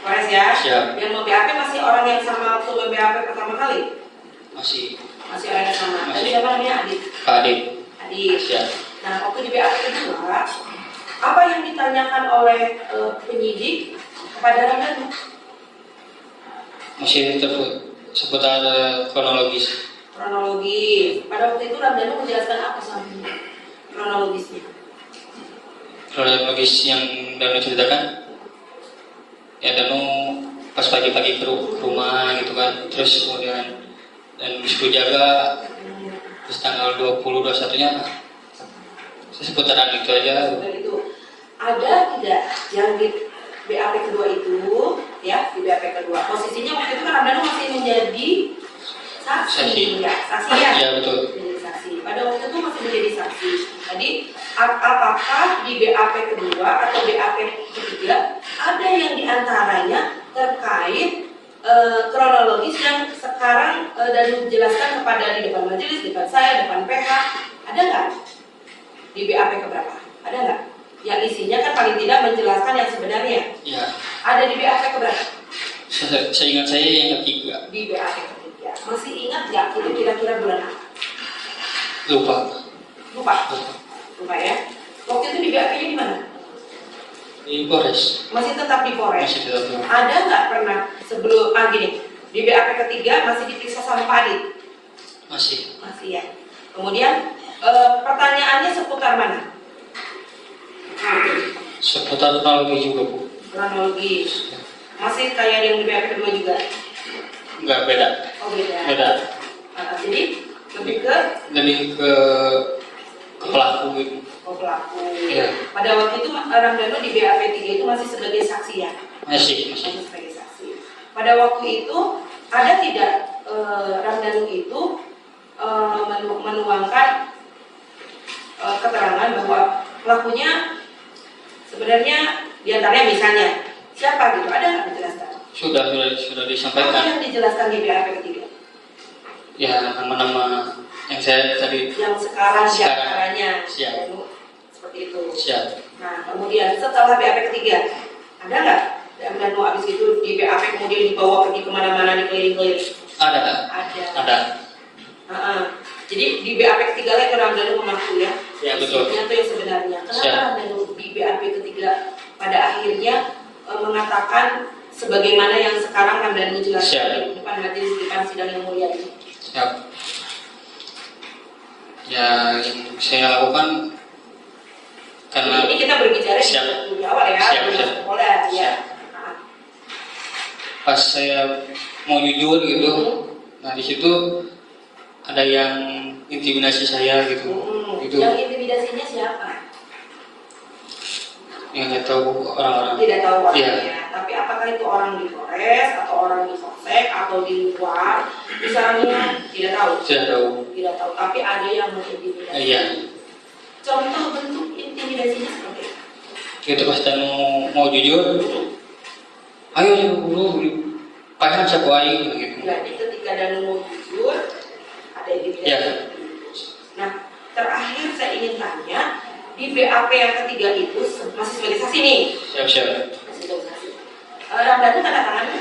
Polres ya? Siap. Yang mau-BAP masih orang yang sama waktu BAP pertama kali? Masih Masih orang yang sama. Masih. Tadi siapa namanya? Adit. Pak Adit. Adit. Siap. Nah, waktu di BAP kedua, apa yang ditanyakan oleh penyidik kepada Ramdhanu? Masih seputar kronologis. Kronologi. Pada waktu itu Ramdhanu menjelaskan apa sama kronologisnya? Kronologis yang Danu ceritakan, ya Danu pas pagi-pagi ke rumah gitu kan, terus kemudian dan disuruh jaga, terus tanggal 20-21-nya seputaran itu aja. Dan itu ada tidak yang di BAP kedua itu, ya di BAP kedua posisinya waktu itu kan Ramdhanu masih menjadi saksi, ya saksi ya. Iya betul. Menjadi saksi. Pada waktu itu masih menjadi saksi. Jadi apakah di BAP kedua atau BAP ketiga ada yang diantaranya terkait kronologis yang sekarang dan dijelaskan kepada di depan majelis, depan saya, depan PH, ada nggak di BAP keberapa? Ada nggak? Yang isinya kan paling tidak menjelaskan yang sebenarnya. Ya, Ada di BAP keberapa? saya ingat saya yang ketiga. Di BAP ketiga. Masih ingat nggak itu kira-kira bulan apa? Lupa. Lupa. Lupa ya. Waktu itu di BAP-nya di mana? Di Polres. Masih tetap di Polres. Masih tetap di Polres. Ada nggak pernah sebelum gini di BAP ketiga masih diperiksa sama Pak Adit? Masih. Masih ya. Kemudian pertanyaannya seputar mana? Seputar kronologi juga, Bu. Kronologi. Masih kayak yang di BAP kedua juga? Enggak, beda. Oh beda. Beda. Jadi Lebih ke pelaku gitu. pelaku. Iya. Pada waktu itu Ramdhanu di BAP 3 itu masih sebagai saksi ya? Masih. Masih sebagai saksi. Pada waktu itu ada tidak Ramdhanu itu menuangkan keterangan bahwa pelakunya sebenarnya diantaranya misalnya siapa gitu, ada nggak dijelaskan? Sudah disampaikan. Apa yang dijelaskan di BAP ketiga? Ya, nama-nama yang saya tadi. Yang sekarang diantaranya. Siap. Seperti itu. Siap. Nah, kemudian setelah BAP ketiga, ada nggak Ramdhanu habis itu di BAP kemudian dibawa pergi kemana-mana, dikeliling-keliling? Ada. Ada. Jadi di BAP ketiga lagi Ramdhanu mengaku ya. Ya, betul. Itu yang sebenarnya. Kenapa Ramdhanu di BAP ketiga pada akhirnya mengatakan sebagaimana yang sekarang Ramdhanu jelaskan di depan majelis di depan sidang yang mulia ini? Siap. Ya, yang saya lakukan karena ini kita berbicara di awal ya, siap. Boleh ya. Pas saya mau jujur gitu, nah di situ ada yang intimidasi saya gitu. Itu Yang intimidasinya siapa? yang nggak tahu orang-orang. Tidak tahu orangnya. Iya. Tapi apakah itu orang di Polres atau orang di Polsek atau di luar? Misalnya tidak tahu. Tidak tahu. Tidak tahu. Tapi ada yang mengintimidasi. Iya. Contoh bentuk intimidasinya seperti apa? Itu pas dan mau jujur, ayo jangan dulu, pakai siapa aja gitu. Jadi ketika Danu mau jujur, ada intimidasi. Iya. Nah, terakhir saya ingin tanya, di BAP yang ketiga itu masih sebagai saksi nih. Siap. Masih sebagai saksi. Ramdhanu tanda tangannya?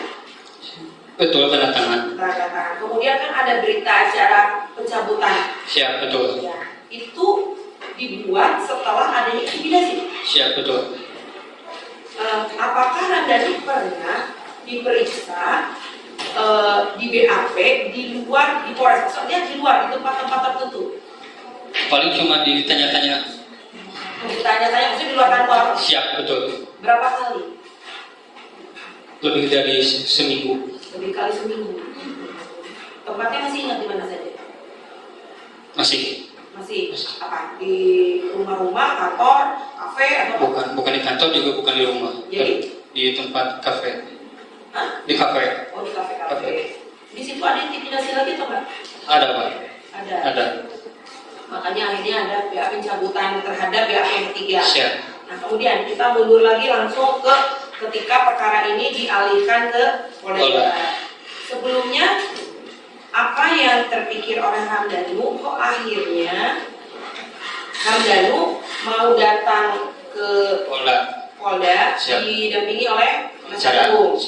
Betul, tanda tangan. Tanda tangan. Kemudian kan ada berita acara pencabutan. Siap, betul. Ya, itu dibuat setelah adanya intimidasi. Siap, betul. Apakah Ramdhanu pernah diperiksa di BAP di luar di Polres? Maksudnya di luar di tempat-tempat tertentu? Paling cuma ditanya-tanya. Ditanya-tanya maksudnya di luar kantor? Siap, betul. Berapa kali? Lebih dari seminggu. Lebih kali seminggu. Tempatnya masih ingat di mana saja? Masih. Masih apa? Di rumah-rumah, kantor, kafe atau Bukan di kantor juga bukan di rumah. Jadi? Di tempat kafe. Hah? Di kafe. Oh di kafe-kafe. Kafe. Di situ ada intimidasi lagi atau enggak? Ada, Pak. Ada. Makanya akhirnya ada BAP pencabutan terhadap BAP yang ketiga. Siap. Nah kemudian kita mundur lagi langsung ke ketika perkara ini dialihkan ke Polda. Sebelumnya apa yang terpikir oleh Ramdhanu kok akhirnya Ramdhanu mau datang ke Polda didampingi oleh penasihat hukum.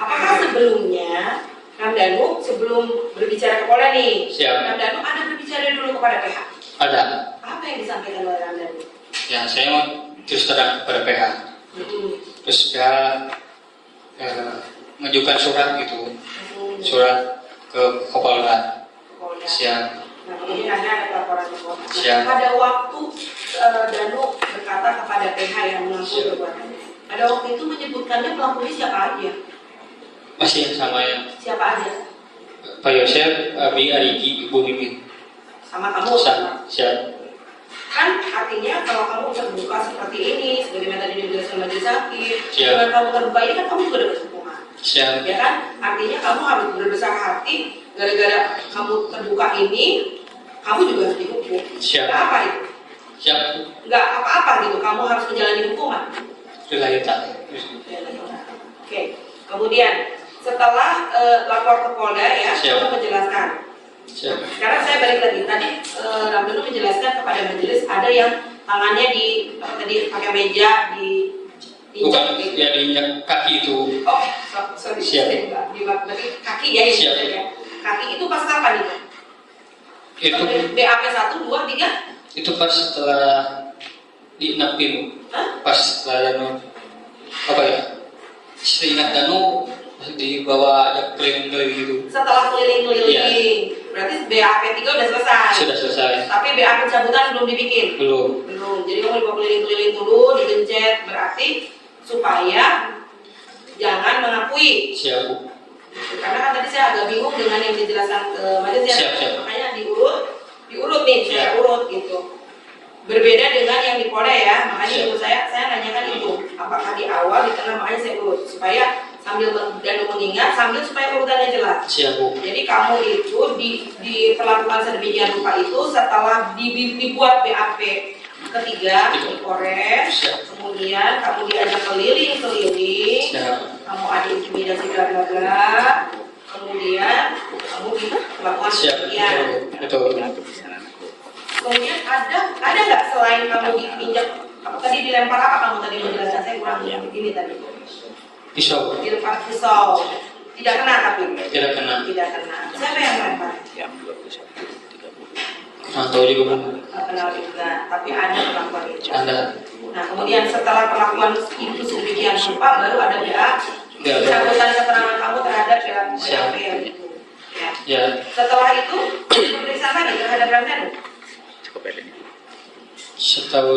Apakah sebelumnya Ramdhanu sebelum berbicara ke Polda nih, Ramdhanu ada berbicara dulu kepada PH? Ada. Apa yang disampaikan oleh Ramdhanu? Ya, saya mau terus terang kepada PH. Terus ya mengajukan surat gitu, surat ke Polda. Siap. Nah, kemudian ada laporan ke Polda. Siap. Pada waktu Danu berkata kepada PH yang mengaku perbuatannya, pada waktu itu menyebutkannya pelakunya siapa aja? Masih sama yang Siapa aja? Pak Yosef, Abi, Ariki, Ibu Mimin. Sama kamu? Siap. Kan artinya kalau kamu terbuka seperti ini, sebagaimana tadi dijelaskan majelis hakim, Siap. dengan kamu terbuka ini kan kamu juga dapat hukuman. Siap. Ya kan? Artinya kamu harus berbesar hati, gara-gara kamu terbuka ini, kamu juga harus dihukum. Siap. Nggak apa itu? Siap. Nggak apa-apa gitu, kamu harus menjalani hukuman. Sudah kita. Oke. Kemudian setelah lapor ke Polda ya, Siap. untuk menjelaskan. Siap. Sekarang saya balik lagi. Tadi Ramdhanu menjelaskan kepada majelis ada yang tangannya di tadi pakai meja di Bukan gitu. ya diinjak kaki itu. Oh, sorry. Siap. Berarti kaki ya ini. Siap. Ya. Kaki itu pas kapan itu? Itu BAP 1, 2, 3? itu pas setelah diinapin. Hah? Pas setelah Danu apa ya? Seingat Danu dibawa keliling-keliling gitu. Setelah keliling-keliling. Iya. Berarti BAP 3 udah selesai. Sudah selesai. Tapi BAP cabutan belum dibikin. Belum. Belum. Jadi kamu dibawa keliling-keliling dulu, digencet, berarti supaya jangan mengakui. Siap, Bu. Karena kan tadi saya agak bingung dengan yang dijelaskan ke majelis ya. Siap, siap. Makanya diurut nih, saya Siap. urut gitu. Berbeda dengan yang di Polda ya. Makanya Siap. itu saya nanyakan itu. Apakah di awal, di tengah, makanya saya urut supaya sambil dan mengingat sambil supaya urutannya jelas. Siap, Bu. Jadi kamu itu diperlakukan sedemikian rupa itu setelah dibuat BAP ketiga di Polres, Siap. kemudian kamu diajak keliling-keliling, Siap. kamu ada intimidasi bla bla bla, kemudian kamu dilakukan Siap. sekian. Betul. Kemudian ada nggak selain kamu diinjak, apa tadi dilempar apa kamu tadi menjelaskan saya kurang ini tadi. Pisau. Dilempar pisau, tidak kena tapi. Tidak kena. Tidak kena. Siapa yang melempar? Nah, tahu juga, Bu. Nggak kenal juga, tapi ada perlakuan itu. Ada. Nah, kemudian setelah perlakuan itu sedemikian rupa, baru ada BA. Ya, ada. Pencabutan keterangan kamu terhadap Siap. BAP yang itu. Ya. Ya. Setelah itu pemeriksaan lagi terhadap Ramdhanu. Setahu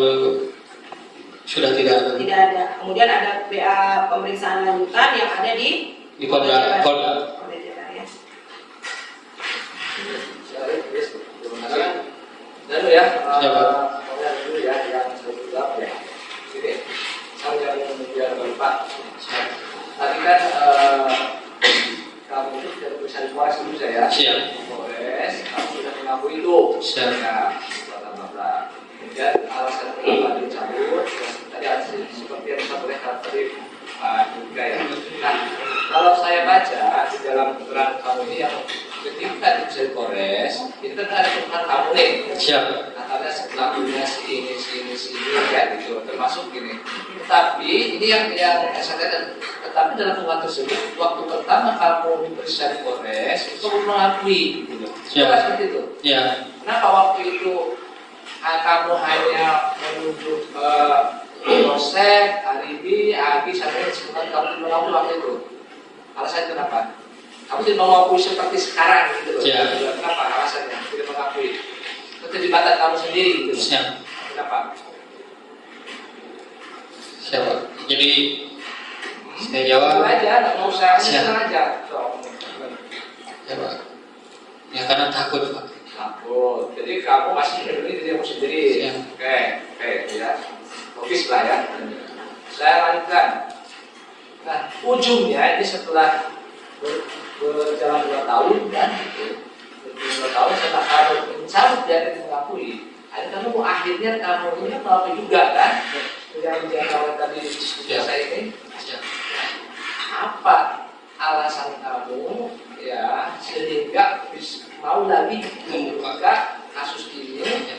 sudah tidak ada. Tidak ada. Kemudian ada BA pemeriksaan lanjutan yang ada di Polda. Polda Jabar, ya. Lalu ya, Siapa? dulu ya yang sebelum ya. Sini, saya yang biar Bapak. Siap. Tadi kan kamu itu sudah berusaha di Polres dulu saya. Siap. Polres, kamu sudah mengakui itu. Siap. Ya, bla. Kemudian alasan kenapa dicabut, tadi ada seperti yang disampaikan tadi juga ya. Nah, kalau saya baca di dalam keterangan kamu ini yang ketika di Polres, itu kan ada keterangan kamu nih. Siap. Katanya setelahnya ini ya gitu, termasuk gini. Tapi ini yang saya katakan, tetapi dalam pengakuan tersebut, waktu pertama kamu diperiksa di Polres itu kamu mengakui, gitu. Siap. Bukan seperti itu. Ya. Kenapa waktu itu kamu hanya menunjuk Polsek, Aribi, Agi, sampai disebutkan kamu mengakui waktu itu? Alasannya kenapa? Kamu tidak mengakui seperti sekarang gitu loh. Ya. Kenapa alasannya tidak mengakui? Keterlibatan kamu sendiri gitu. Siap. Kenapa? Siapa? Jadi saya jawab. Itu aja, nggak usah Siap. ini aja. Siapa? Ya karena takut, Pak. Takut. Jadi kamu masih melindungi dirimu sendiri. Siap. Oke, ya. Logis lah ya. Saya lanjutkan. Nah, ujungnya ini setelah berjalan 2 tahun kan, gitu. 2 tahun setelah kamu mencabut dari mengakui, akhirnya kamu akhirnya kamu ini mengakui juga kan, yang awal tadi Ya. saya ini. Siap. Apa alasan kamu ya sehingga mau lagi membuka kasus ini, ya,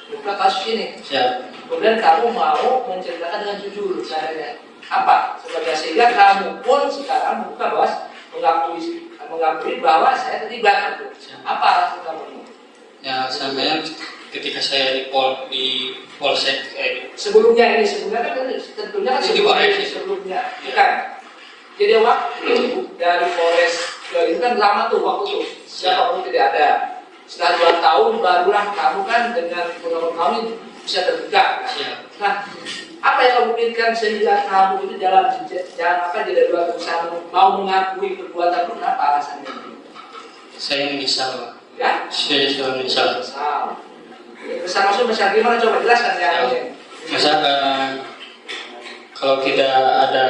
buka kasus ini. Siap. Kemudian kamu mau menceritakan dengan jujur caranya apa? Sehingga kamu pun sekarang buka bahwa mengakui bahwa saya terlibat itu. Apa alasan kamu? Ya sampai ketika saya di Polsek Sebelumnya kan tentunya kan Di Polres. sebelumnya bukan. Jadi waktu dari Polres ke itu kan lama tuh waktu itu. Siapa pun tidak ada. Setelah 2 tahun barulah kamu kan dengan pengalaman kamu bisa terbuka. Siap. Nah, apa yang kamu pikirkan sehingga kamu itu dalam jeda 2 tahun mau mengakui perbuatan itu kenapa alasannya? Saya menyesal, Pak. Ya? Saya sudah menyesal. Besar maksud besar gimana coba jelaskan ya. Masa kalau tidak ada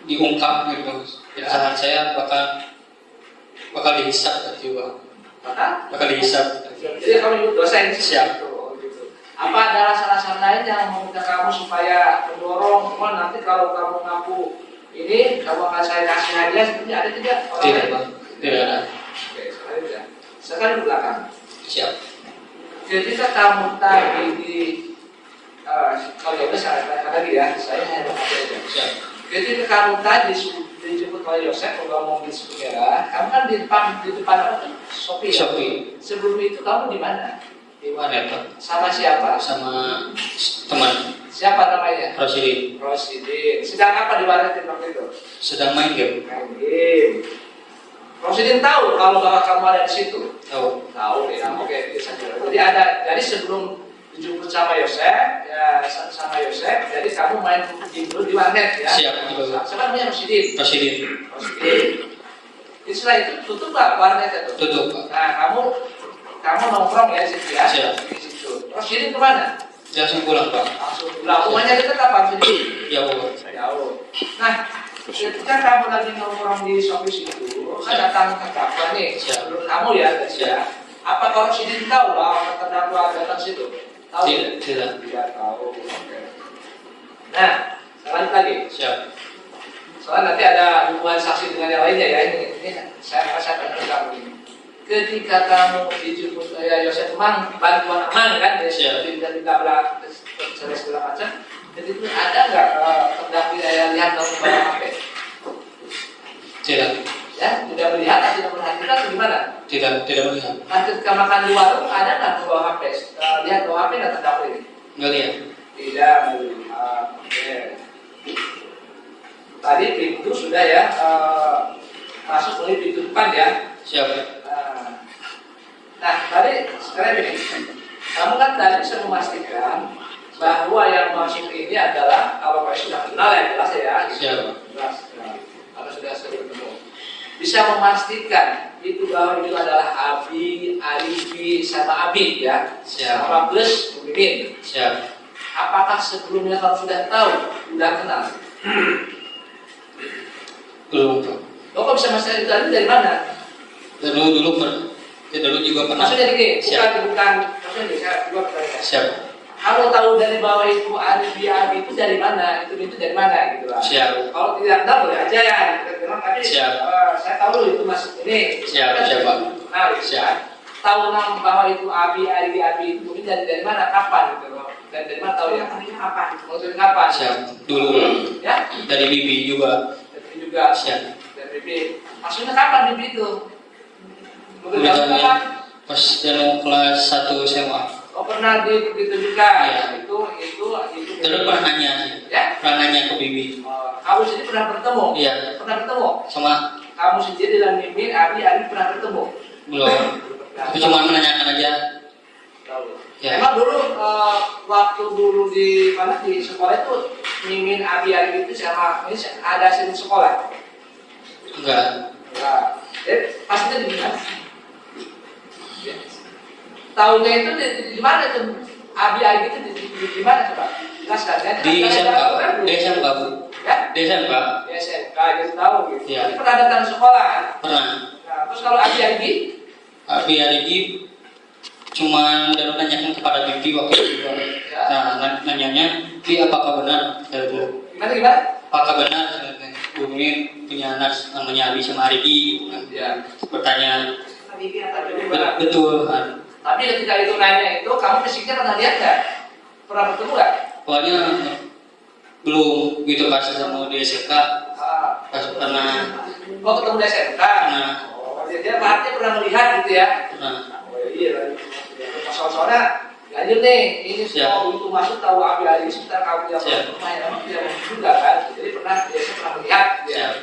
diungkap gitu, kesalahan saya bakal dihisap juga. Bakal dihisap. Jadi kamu ikut dosa ini Siap. gitu. Apa ada alasan-alasan lain yang meminta kamu supaya mendorong nanti kalau kamu ngaku ini kalau akan saya kasih hadiah sebenarnya ada tidak? Tidak, Pak. Tidak ada. Oke, selanjutnya. Sekali di belakang. Siap. Ketika kamu tadi di kalau ya saya katakan lagi ya, saya hanya aja. Siap. Ketika kamu tadi dijemput oleh Yosef membawa mobil sepeda, kamu kan di depan apa? Shopee. Ya? Shopee. Sebelum itu kamu di mana? Di mana, Pak? Sama siapa? Sama teman Siapa namanya? Rosidin. Rosidin. Sedang apa di warnet waktu itu? Sedang main game. Main game. Rosidin tahu kalau bahwa kamu ada di situ. Tahu. Tahu ya. Oke, bisa. Jadi ada. Jadi sebelum dijemput sama Yosef, ya sama Yosef, jadi kamu main dulu di warnet ya. Siap. Siapa namanya Rosidin? Rosidin. Rosidin. Jadi setelah itu tutup nggak warnet itu? Tutup, Pak. Nah, kamu nongkrong ya di situ ya. Siap. Di situ. Rosidin kemana? Dia langsung pulang, Pak. Langsung pulang. Rumahnya dekat apa sih? Jauh. Jauh. Nah, ketika kamu lagi nongkrong di Shopee situ, kan datang terdakwa nih, Siap. menurut kamu ya, guys ya. Apa kalau Rosidin tahu bahwa terdakwa datang situ? Tahu? Tidak. Tidak tahu. Oke. Nah, lanjut lagi. Siap. Soalnya nanti ada hubungan saksi dengan yang lainnya ya. Ini saya merasakan kamu ini. Ketika kamu dijemput Yosef Mang, bantuan aman kan, Siap. dan tidak berat segala macam. Jadi itu ada nggak terdakwa yang lihat kamu bawa HP? Tidak. Ya, tidak melihat atau tidak memperhatikan atau gimana? Tidak melihat. Nah, ketika makan di warung ada nggak bawa HP? Lihat bawa HP nggak terdakwa ini? Enggak lihat. Tidak melihat. Oke. Tadi pintu sudah ya masuk melalui pintu depan ya. Siap. Nah, tadi sekarang ini, kamu kan tadi bisa memastikan bahwa yang masuk ini adalah kalau Pak sudah kenal ya jelas ya. Siap. Jelas. Nah, kalau sudah sering ketemu, bisa memastikan itu bahwa itu adalah Abi, Arifi, sama Abi ya. Siap. Sama plus Mimin. Siap. Apakah sebelumnya kamu sudah tahu, sudah kenal? Belum, Pak. Lo kok bisa memastikan itu dari mana? Dulu juga pernah. Maksudnya gini, Siap. bukan maksudnya saya juga bertanya. Siap. Kalau tahu dari bawah itu Abi itu dari mana? Itu dari mana gitu lah. Siap. Kalau tidak tahu boleh aja ya. Tapi Siap. Saya tahu dulu itu masuk ini. Siap, Pak. Nah, Siap. tahu nama bahwa itu Abi itu mungkin dari mana, kapan gitu loh. Dan dari mana tahu ya? Kapan? Maksudnya kapan? Siap. Dulu. Ya? Dari Bibi juga. Dari juga. Siap. Dari Bibi. Maksudnya kapan Bibi itu? Beritanya pas Danu kelas 1 SMA. Oh, pernah gitu juga. Iya. Itu. Dulu pernah nanya. Ya? Pernah nanya ke Bibi. Kamu sendiri pernah bertemu? Iya. Pernah bertemu? Sama Kamu sendiri dan Mimin, Abi pernah bertemu? belum. Itu cuma menanyakan aja. Tahu. Ya. Emang dulu waktu dulu di mana di sekolah itu Mimin, Abi itu sama ini ada satu sekolah? Enggak. Enggak. Pastinya di mana? Ya. Tahunya itu di mana tuh? Abi itu di mana coba? Jelaskan. Di SMK. Di SMK, Bu. Ya? Di SMK. Di SMK gitu tahu gitu. Iya. Jadi pernah datang sekolah. Pernah. Nah, terus kalau Abi Abi Arigi cuma dan nanyakan kepada Bibi waktu itu. Ya. Nah, nanyanya, Bi apakah benar? Gimana? Apakah benar Bu Mimin punya anak namanya Abi sama Arigi? Ya. Bertanya, Abi apa coba? betul kan? Tapi ketika itu nanya itu, kamu fisiknya pernah lihat nggak? Pernah bertemu nggak? Pokoknya belum gitu pas ketemu di SMK, pas pernah. Oh, ketemu di SMK? Nah. Oh, dia berarti pernah melihat gitu ya? Pernah. Oh iya, soalnya lanjut nih, ini Siap. semua itu masuk tahu Abi Ali, sebentar kamu yang Siap. main, emang tidak mungkin juga kan? Jadi biasanya pernah melihat ya. Siap.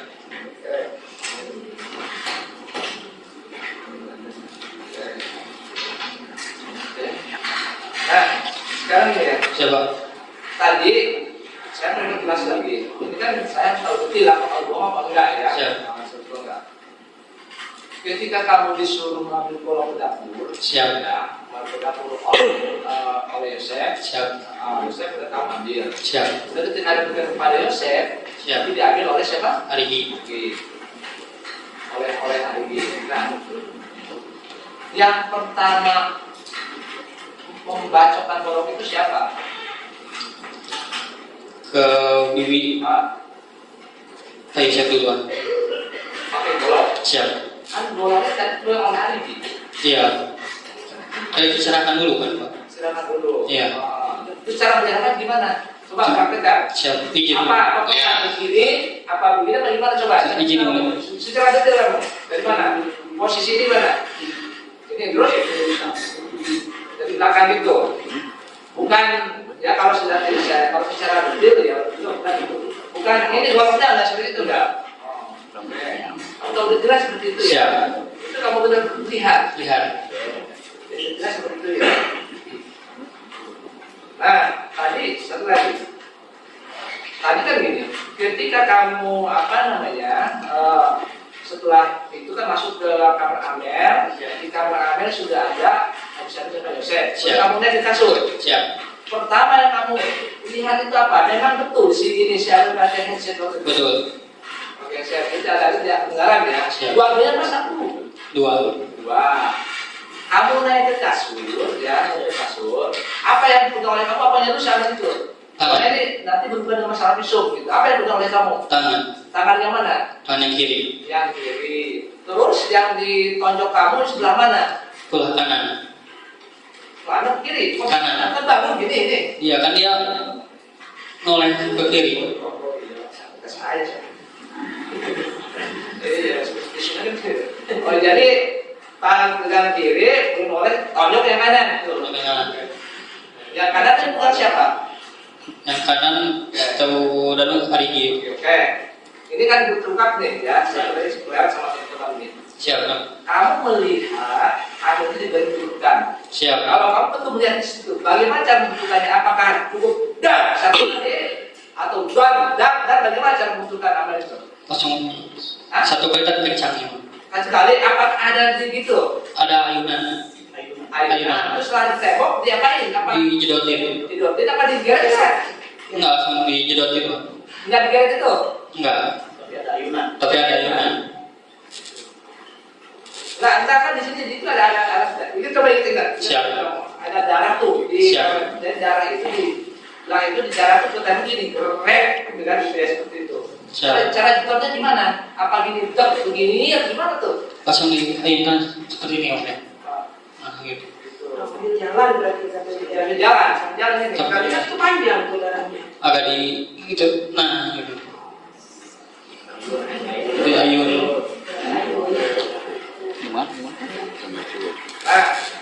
Nah, sekarang ini ya. Siapa? Tadi saya mau jelas lagi. Ini kan saya tahu betul apa bohong apa enggak ya. Siap. Enggak. Ketika kamu disuruh mengambil kolom dapur, Siap. ya, mengambil dapur oleh Yosef. Siap. Yosef sudah tahu ambil. Siap. Jadi ketika diberikan kepada Yosef, Siap. tapi diambil oleh siapa? Arigi. Oke. Oleh Arigi. Nah, yang pertama membacakan kolom itu siapa? Ke Bibi. Baik, siap duluan. Pakai golok. Siap. Kan goloknya tadi dua oleh Ali. Iya. Kita serahkan dulu kan, Pak. Silakan dulu. Iya. Itu cara menjalankan gimana? Coba praktekkan. Siap. Izin. Apa begini? Apa begini? Apa gimana coba? Izin dulu. Secara detail kamu. Dari mana? Posisi ini mana? Ini terus dari belakang itu. Bukan ya kalau sudah tidak kalau secara detail ya bukan itu. Bukan ini goloknya nggak seperti itu enggak. Atau udah jelas seperti itu ya. Siap. Itu kamu benar lihat. Lihat. Jelas seperti itu ya. Nah, tadi satu lagi. Tadi kan gini, ketika kamu setelah itu kan masuk ke kamar Amel, di kamar Amel sudah ada Aisyah dan Yosef. Kamu lihat di kasur. Siap. Pertama yang kamu lihat itu apa? Memang betul si inisial pakai headset waktu itu. Betul. Oke, saya tidak ada kedengaran ya. Siap. Dua pas satu. Dua. Kamu naik ke kasur, ya, naik ke kasur. Apa yang dipegang oleh kamu? Apanya itu sama itu? Tangan. Ini nanti berhubungan dengan masalah visum gitu. Apa yang dipegang oleh kamu? Tangan. Tangan yang mana? Tangan yang kiri. Yang kiri. Terus yang ditonjok kamu sebelah mana? Sebelah kanan. Kanan kiri. Kanan. Kan bangun gini ini. Iya kan dia noleh ke kiri. Saya. Oh jadi tangan pegang kiri, menoleh tonjok yang kanan. Yang kanan itu bukan siapa? Yang kanan tahu dan Arigi. Oke. Ini kan bertungkap nih ya, saya tadi sebelah sama teman ini. Siap. Kamu melihat kamu itu dibenturkan. Siap. Kalau kamu betul melihat di situ, bagaimana cara membenturkannya? Apakah cukup dan satu atau dan bagaimana cara membenturkan amal itu? Langsung satu kali tak kencangnya. Kan sekali apakah ada di gitu? Ada ayunan. Ayunan. Terus setelah ditembok diapain? Apa? Dijedotin. Didotin apa digeret? Enggak, langsung dijedotin, Pak. Enggak digeret itu? Enggak. Tapi ada ayunan. Nah, entah kan di sini itu ada itu coba kita ingat. Siap. Ada darah tuh di Siap. dan darah itu di lah itu di darah tuh ketemu gini, gerek dengan seperti itu. Siap. Cara jatuhnya gimana? Apa gini dok begini atau gimana tuh? Langsung diayunkan seperti ini, Om ya. Nah, gitu. Sambil jalan berarti sambil Sambil jalan ini. Berarti kan itu panjang tuh darahnya. Agak di gitu. Nah, gitu. Di ayun. Nah,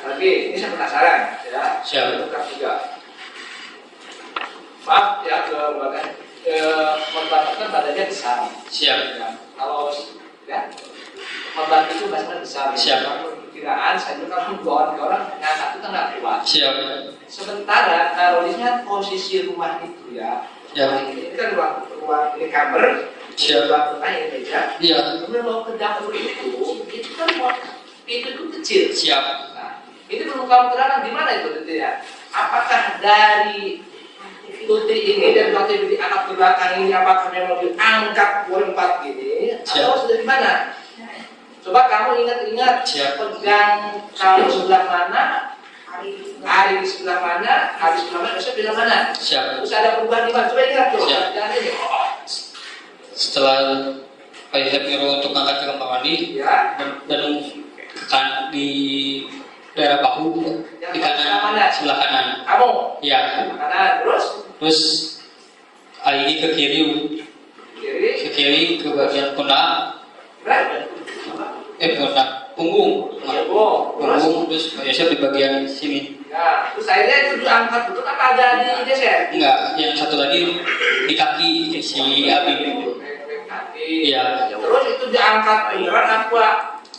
lagi ini saya penasaran ya. Siap. Bukan juga. Maaf ya ke bagian korban itu kan badannya besar. Siap. Ya, kalau ya korban itu badannya besar. Siap. Perkiraan saya juga kan dua orang ngangkat itu nggak kuat. Siap. Sementara kalau lihat posisi rumah itu ya. Siap. Ini kan ruang ini kamar. Siap. Ruang tengah ini meja. Iya. Kemudian mau ke dapur itu kan pintu itu kecil. Siap. Nah, ini perlu kamu terangkan di mana itu detailnya. Apakah dari putri ini dan waktu itu diangkat ke belakang ini apakah memang diangkat berempat gini atau sudah di mana? Coba kamu ingat-ingat pegang kamu sebelah mana, Ari di sebelah mana, Ari sebelah mana, Yosef sebelah mana? Siap. Terus ada perubahan di mana? Coba ingat tuh. Siap. Jangan ini. Setelah Pak Yosef nyuruh untuk angkat ke kamar mandi Ya. dan kan di daerah bahu Yang di kanan sebelah kanan. Kamu. Ya. Kanan Terus Aini ke kiri ke bagian pundak. Pundak punggung. Punggung terus Pak Yosef di bagian sini. Ya, terus akhirnya itu diangkat betul apa ada di geser? Enggak, yang satu lagi di kaki si Abi. Iya. Terus itu diangkat beneran apa?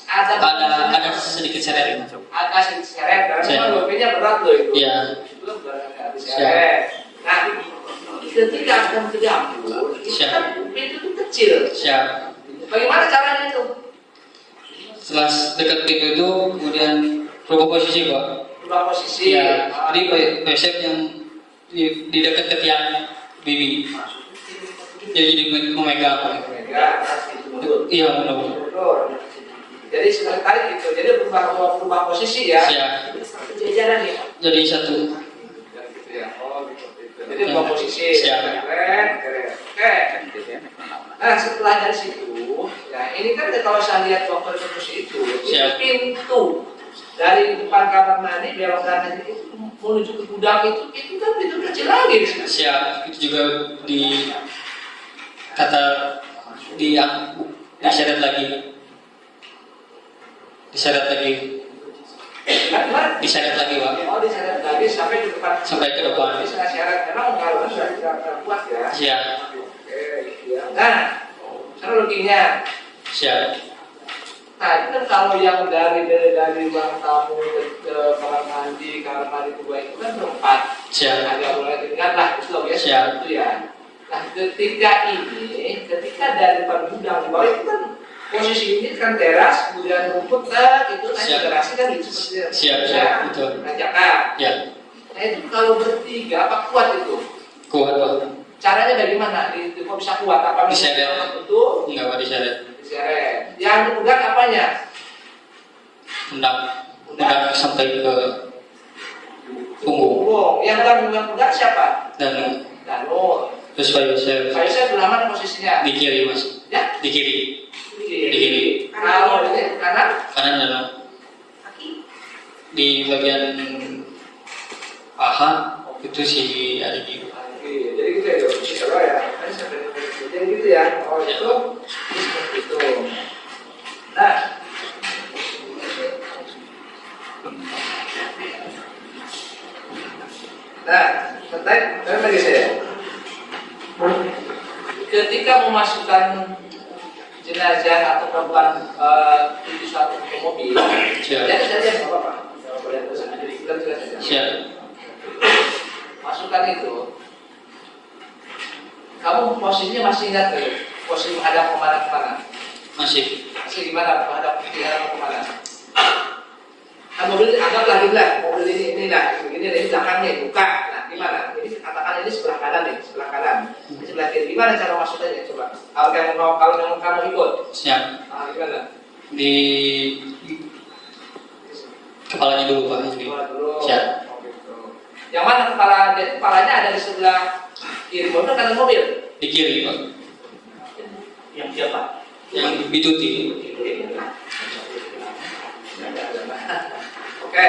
Ada sedikit seret. Ada sedikit seret karena Seret. memang bobenya berat loh itu. Iya. Itu berat seret. Nah, ketika akan ke dapur, itu kan pintu itu kecil. Siap. Bagaimana caranya itu? Setelah dekat pintu itu kemudian berubah posisi, Pak. Berubah posisi. Iya. Jadi Pak Yosef yang di dekat ketiak Bibi. Jadi memegang. Iya, benar. Jadi sekali gitu. Jadi berubah posisi ya. Siap. Jajaran ya. Jadi satu. Jadi berubah posisi. Siap. Keren. Oke. Nah setelah dari situ, ya ini kan kalau saya lihat waktu rekonstruksi itu pintu dari depan kamar mandi belok kanan itu menuju ke gudang itu kan pintu kecil lagi. Siap. Itu juga di kata diseret lagi. Diseret lagi, Pak. Oh, diseret lagi sampai di depan. Sampai ke depan. Bisa syarat. Memang kalau sudah tidak kuat ya. Siap. Oke, ya. Nah, kronologinya. Siap. Nah, itu kan kalau yang dari ruang tamu ke kamar mandi kedua itu kan berempat. Siap. Agak mulai ringan lah, itu loh ya. Siap. Itu ya. Nah, ketika dari depan gudang di bawah itu kan posisi ini kan teras, kemudian rumput itu naik garasi kan gitu seperti Siap, betul. nanjakan. Ya. Nah itu kalau bertiga apa kuat itu? Kuat, Pak. Caranya bagaimana? Kok bisa kuat? Apa Diseret. betul? Enggak, Pak, diseret. Diseret. Yang dipegang apanya? Pundak sampai ke punggung. Yang pegang siapa? Dan Danur. terus Pak Yosef Saya belah mana posisinya? di kiri, Mas. Ya? Di kiri. Di kiri. Kalau ini kanan? Kanan dan Kaki. di bagian paha itu si Arigi. Jadi gitu ya, kalau ya, jadi gitu ya. Oh itu seperti itu. Nah, tertarik bagi saya. Ketika memasukkan jenazah atau korban di suatu mobil, jadi saja nggak apa-apa. Siap. Masukkan itu. Kamu posisinya masih ingat tuh? Posisi menghadap kemana? Masih. Masih gimana? Menghadap kemana? Kan mobil anggaplah gini lah, mobil ini lah, begini ini belakangnya buka. Nah, gimana? Ini katakan ini sebelah kanan nih, sebelah kanan. Ini sebelah kiri. Gimana cara masuknya? Coba. Kalau kamu ikut. Siap. Ah, gimana? Di kepalanya dulu, Pak. Ini. Dulu. Siap. Oh, gitu. Yang mana kepalanya ada di sebelah kiri mobil kanan mobil? Di kiri, Pak. Yang siapa? Yang bituti. Oke.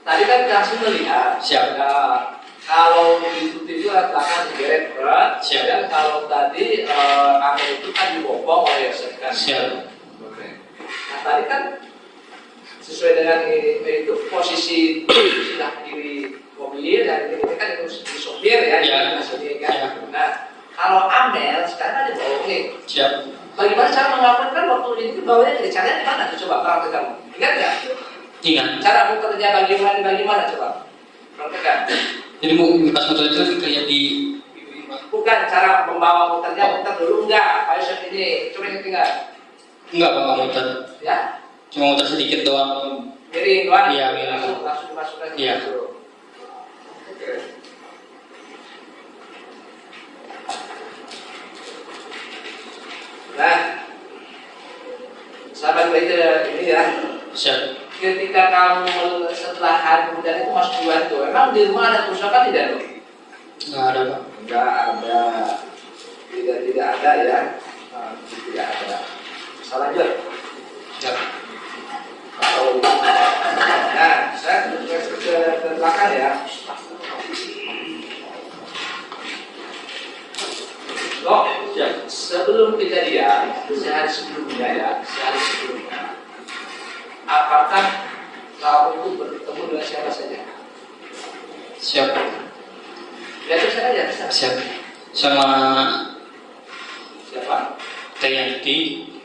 Tadi kan langsung melihat. Siap. Nah, kalau itu belakang digeret berat. Siap. Dan kalau tadi angin itu kan dibopong oleh Yosef kan. Siap. Oke. Nah tadi kan sesuai dengan itu posisi sebelah kiri mobil dan ini kan itu di sopir ya. Ya. Sini kan. Ya. Nah kalau Amel sekarang ada bawah nih. Siap. Bagaimana cara mengamankan waktu ini bawahnya dari caranya di mana? Coba praktek kamu. Ingat nggak? Ingat. Cara bekerja bagaimana coba? Praktekkan. Jadi pas motor itu kayak di Bukan cara membawa muter dulu enggak. Pak Yosef ini coba ingat. enggak, Pak, nggak muter. Ya. Cuma muter sedikit doang. Miring doang. Iya, miring. Langsung dimasukkan. Iya. Oke. Nah, sahabat baik ini ya. Siap. Ketika kamu setelah hari kemudian itu masuk bulan itu, emang di rumah ada kerusakan tidak loh? Nggak ada, Pak. Enggak ada. Tidak ada ya. Nah, tidak ada. Salah lanjut. Siap. Nah, saya ke belakang ya. Loh, sebelum kejadian, sehari sebelumnya, apakah kamu itu bertemu dengan siapa saja? Siap. Ya, itu saja. Siap. Sama Siapa? Teh Yanti,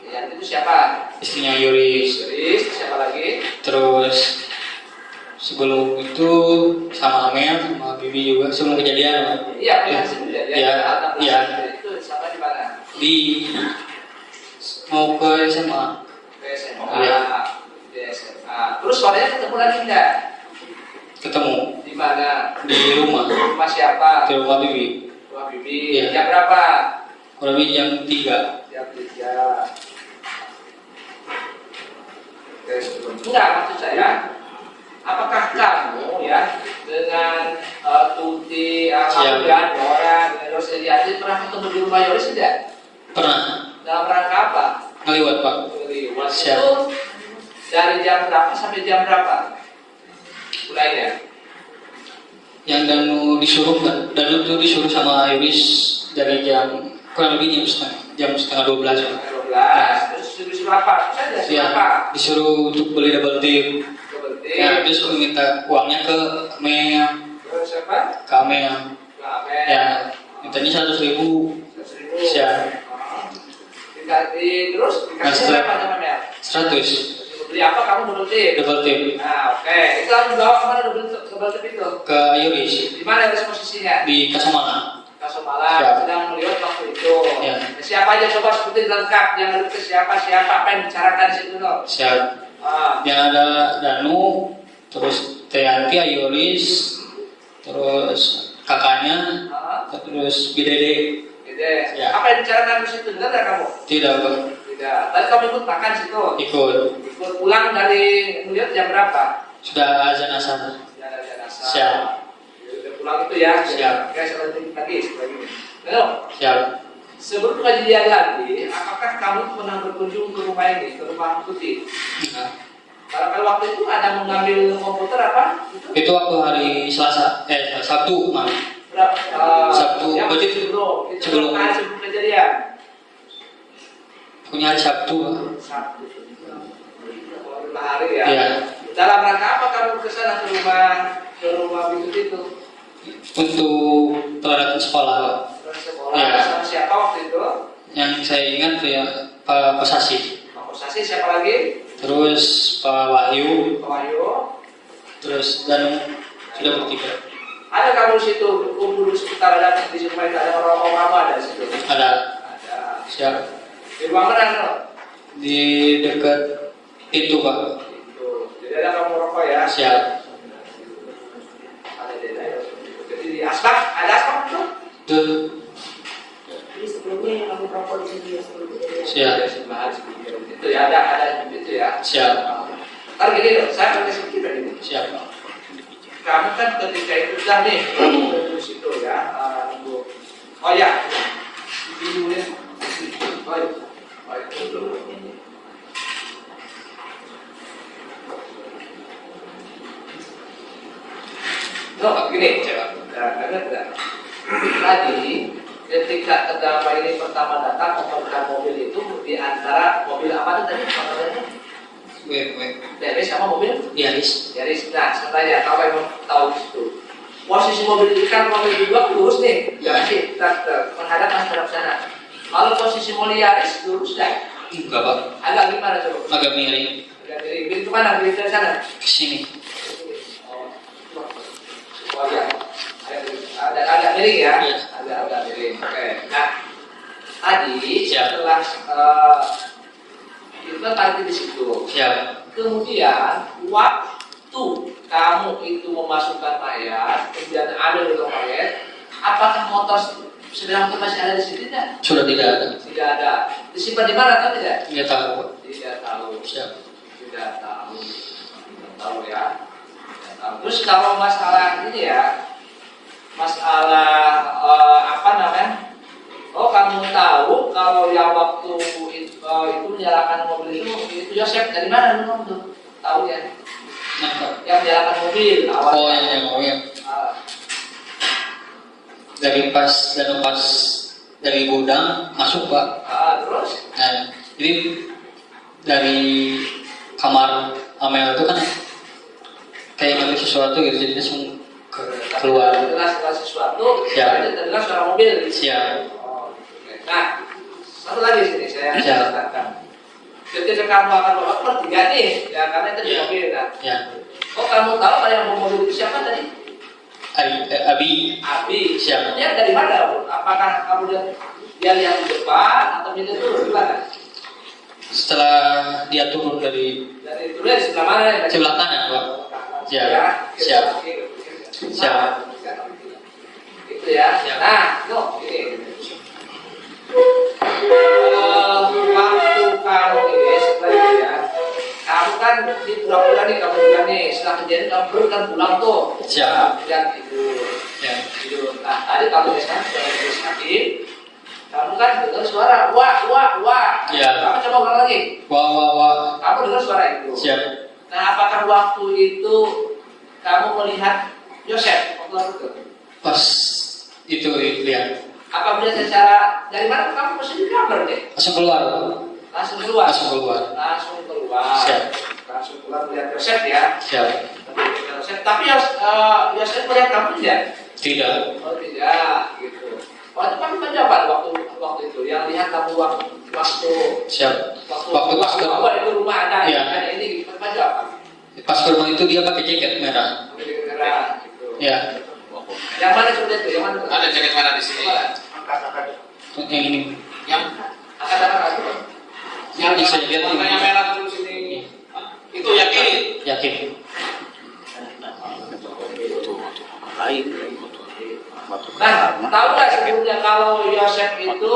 Yang itu siapa? istrinya Yuris. Siapa lagi? Terus sebelum itu sama Amel, sama Bibi juga sebelum kejadian, Pak. Iya, kan sebelum kejadian. Iya, iya. Itu sama di mana? Di mau ke SMA. Ke SMA. Iya. Di SMA. Terus sorenya ketemu lagi enggak? Ketemu Di mana? di rumah, Rumah siapa? di rumah Bibi. Rumah Bibi. Iya. Jam berapa? Kurang lebih jam 3. Jam 3. Enggak, maksud saya, apakah kamu ya dengan Tuti, Alhamdulillah, Dora, dengan Roseliati pernah ketemu di rumah Yoris tidak? Pernah Dalam rangka apa? ngeliwat Pak. Lewat Siap. itu dari jam berapa sampai jam berapa? Mulainya. Yang Danu disuruh kan, Danu tuh disuruh sama Yuris dari jam kurang lebih jam setengah 12 Pak. 12. Terus disuruh apa? Saya disuruh Ya, apa? disuruh untuk beli double tip. Double tip. Ya, terus aku minta uangnya ke Mea, Terus siapa? ke Mea. Amen. Ya, mintanya 100.000. 100.000. Siap. Terus dikasih Nah, berapa namanya? 100 Beli apa kamu double tip? double tip Nah, oke. Itu harus dibawa kemana double tip itu? ke Yuris Di mana harus posisinya? di Kasomana. Kasomala Siap. sedang melihat waktu itu. Ya. Siapa aja coba sebutin lengkap yang ada ke siapa apa yang bicarakan di situ loh. Siap. Yang ada Danu, terus Teanti, Yuris, terus kakaknya, terus Bidede. Gitu. Ya. Apa yang bicarakan di situ? Dengar nggak kamu? Tidak Pak. Tidak. Tadi kamu ikut makan situ. Ikut. Ikut pulang dari melihat jam berapa? Sudah azan asar. Ya dari asal. Siap. Udah pulang itu ya. Siap. Oke, saya lanjut lagi setelah ini. Lalu, Siap. sebelum kajian lagi, apakah kamu pernah berkunjung ke rumah ini, ke rumah Putih? Nah, Kalau waktu itu ada mengambil komputer apa? itu waktu hari Selasa, Sabtu, Mas. Berapa? Sabtu, yang berarti sebelum sebelum. sebelum kejadian. Punya hari Sabtu, Pak. Sabtu. 5 hari ya. Iya. Dalam rangka apa kamu ke sana ke rumah Bitut itu? Untuk peralatan sekolah, Pak. Terus sekolah Iya. sama siapa waktu itu? Yang saya ingat ya Pak Pesasi, Pak Kosasi, siapa lagi? terus Pak Wahyu, Pak Wahyu. terus Danu sudah bertiga. Ada kamu di situ kumpul di sekitar ada di situ ada orang-orang kamu ada di situ? Ada. Ada. Siap. Di ruang mana? No? Di dekat itu, Pak. Itu. Jadi ada kamu rokok ya? Siap. Ada di daerah. Jadi di asbak ada asbak itu? Tuh. Jadi sebelumnya yang kamu rokok di sini ya sebelum kejadian. Siap. Itu ya ada itu ya. Siap. Ntar gini loh, saya akan kasih sedikit dari ini. Siap, Pak. Kamu kan ketika itu sudah nih, kamu di situ ya. Oh ya, ini ya. Oh itu dulu. No, gini, coba. Tadi ketika terdakwa ini pertama datang memperlihatkan mobil itu di antara mobil apa itu tadi? Mobilnya? Dari sama mobil? Yaris. Yaris. Nah, saya tanya, kalau yang tahu itu posisi mobil ini kan mobil dua lurus nih, Ya. sih, menghadap mas sana. Kalau posisi mobil Yaris lurus dah, Enggak, Pak. agak gimana coba? Agak miring Agak miring. Pintu mana? Pintu dari sana. ke sini. Oh ya, ada miring ya? Iya. Agak miring. Oke. Nah, tadi Siap. setelah itu kan parkir di situ. Siap. Kemudian waktu kamu itu memasukkan mayat, kemudian ambil itu mayat, apakah motor sedang itu masih ada di sini tidak? Sudah tidak ada. Tidak ada. Disimpan di mana atau tidak? Tidak tahu, Pak. Tidak tahu. Siap. Tidak tahu. Tidak tahu ya. Tidak tahu. Terus kalau masalah ini ya, masalah apa namanya? Oh, kamu tahu kalau yang waktu itu menyalakan mobil itu Yosef dari mana lu tuh? Tahu ya? Nah, Pak. Yang menyalakan mobil awal. Oh, yang dari pas dari gudang masuk, Pak. Terus Nah, jadi dari kamar Amel itu kan kayak ngambil sesuatu gitu, jadi langsung keluar. Setelah sesuatu, Ya. terdengar suara mobil. Siap. Oh, oke. Nah, satu lagi sini saya Ya. katakan. Ketika kamu akan bawa bertiga nih, ya karena itu di Ya. mobil kan. Ya. Oh, kamu tahu kalau yang bawa mobil itu siapa tadi? Abi. Abi. Siap. Dia dari mana, Bu? Apakah kamu dia lihat di depan atau dia turun di mana? Setelah dia turun dari Dari turun di sebelah mana? Ya? sebelah kanan, Pak. Ya. Ya. Siap. Siap. Itu ya. Siap. Nah, no, ini. Waktu kamu ini setelah itu ya, kamu kan di pura-pura nih, kamu juga nih setelah kejadian kamu baru kan pulang tuh. Siap. Dan tidur. Ya. Tidur. Nah, tadi kamu biasanya sudah sakit. Kamu kan dengar suara wah. Ya. Kamu coba ulang lagi. Wah. Kamu dengar suara itu. Siap. Nah, apakah waktu itu kamu melihat Yosef waktu itu? Pas itu lihat. Apa bisa secara dari mana kamu mesti di kamar deh? Langsung keluar. Langsung keluar. Langsung keluar. Siap. Langsung keluar melihat Yosef ya. Siap. Tapi Yosef melihat kamu tidak? Tidak. Oh tidak, gitu. Waktu kamu menjawab waktu itu yang lihat kamu waktu Siap. Waktu pas ke itu rumah ada ya. ada ini baju apa? Pas ke rumah itu dia pakai jaket merah. Merah, gitu. Ya. Yang mana seperti itu? Yang mana? Ada jaket mana di sini? Angkat. Yang ini. Yang Angkat. Yang bisa lihat warnanya ini. merah terus ini. Itu yakin? Yakin. Nah, tahu nggak sebelumnya kalau Yosef itu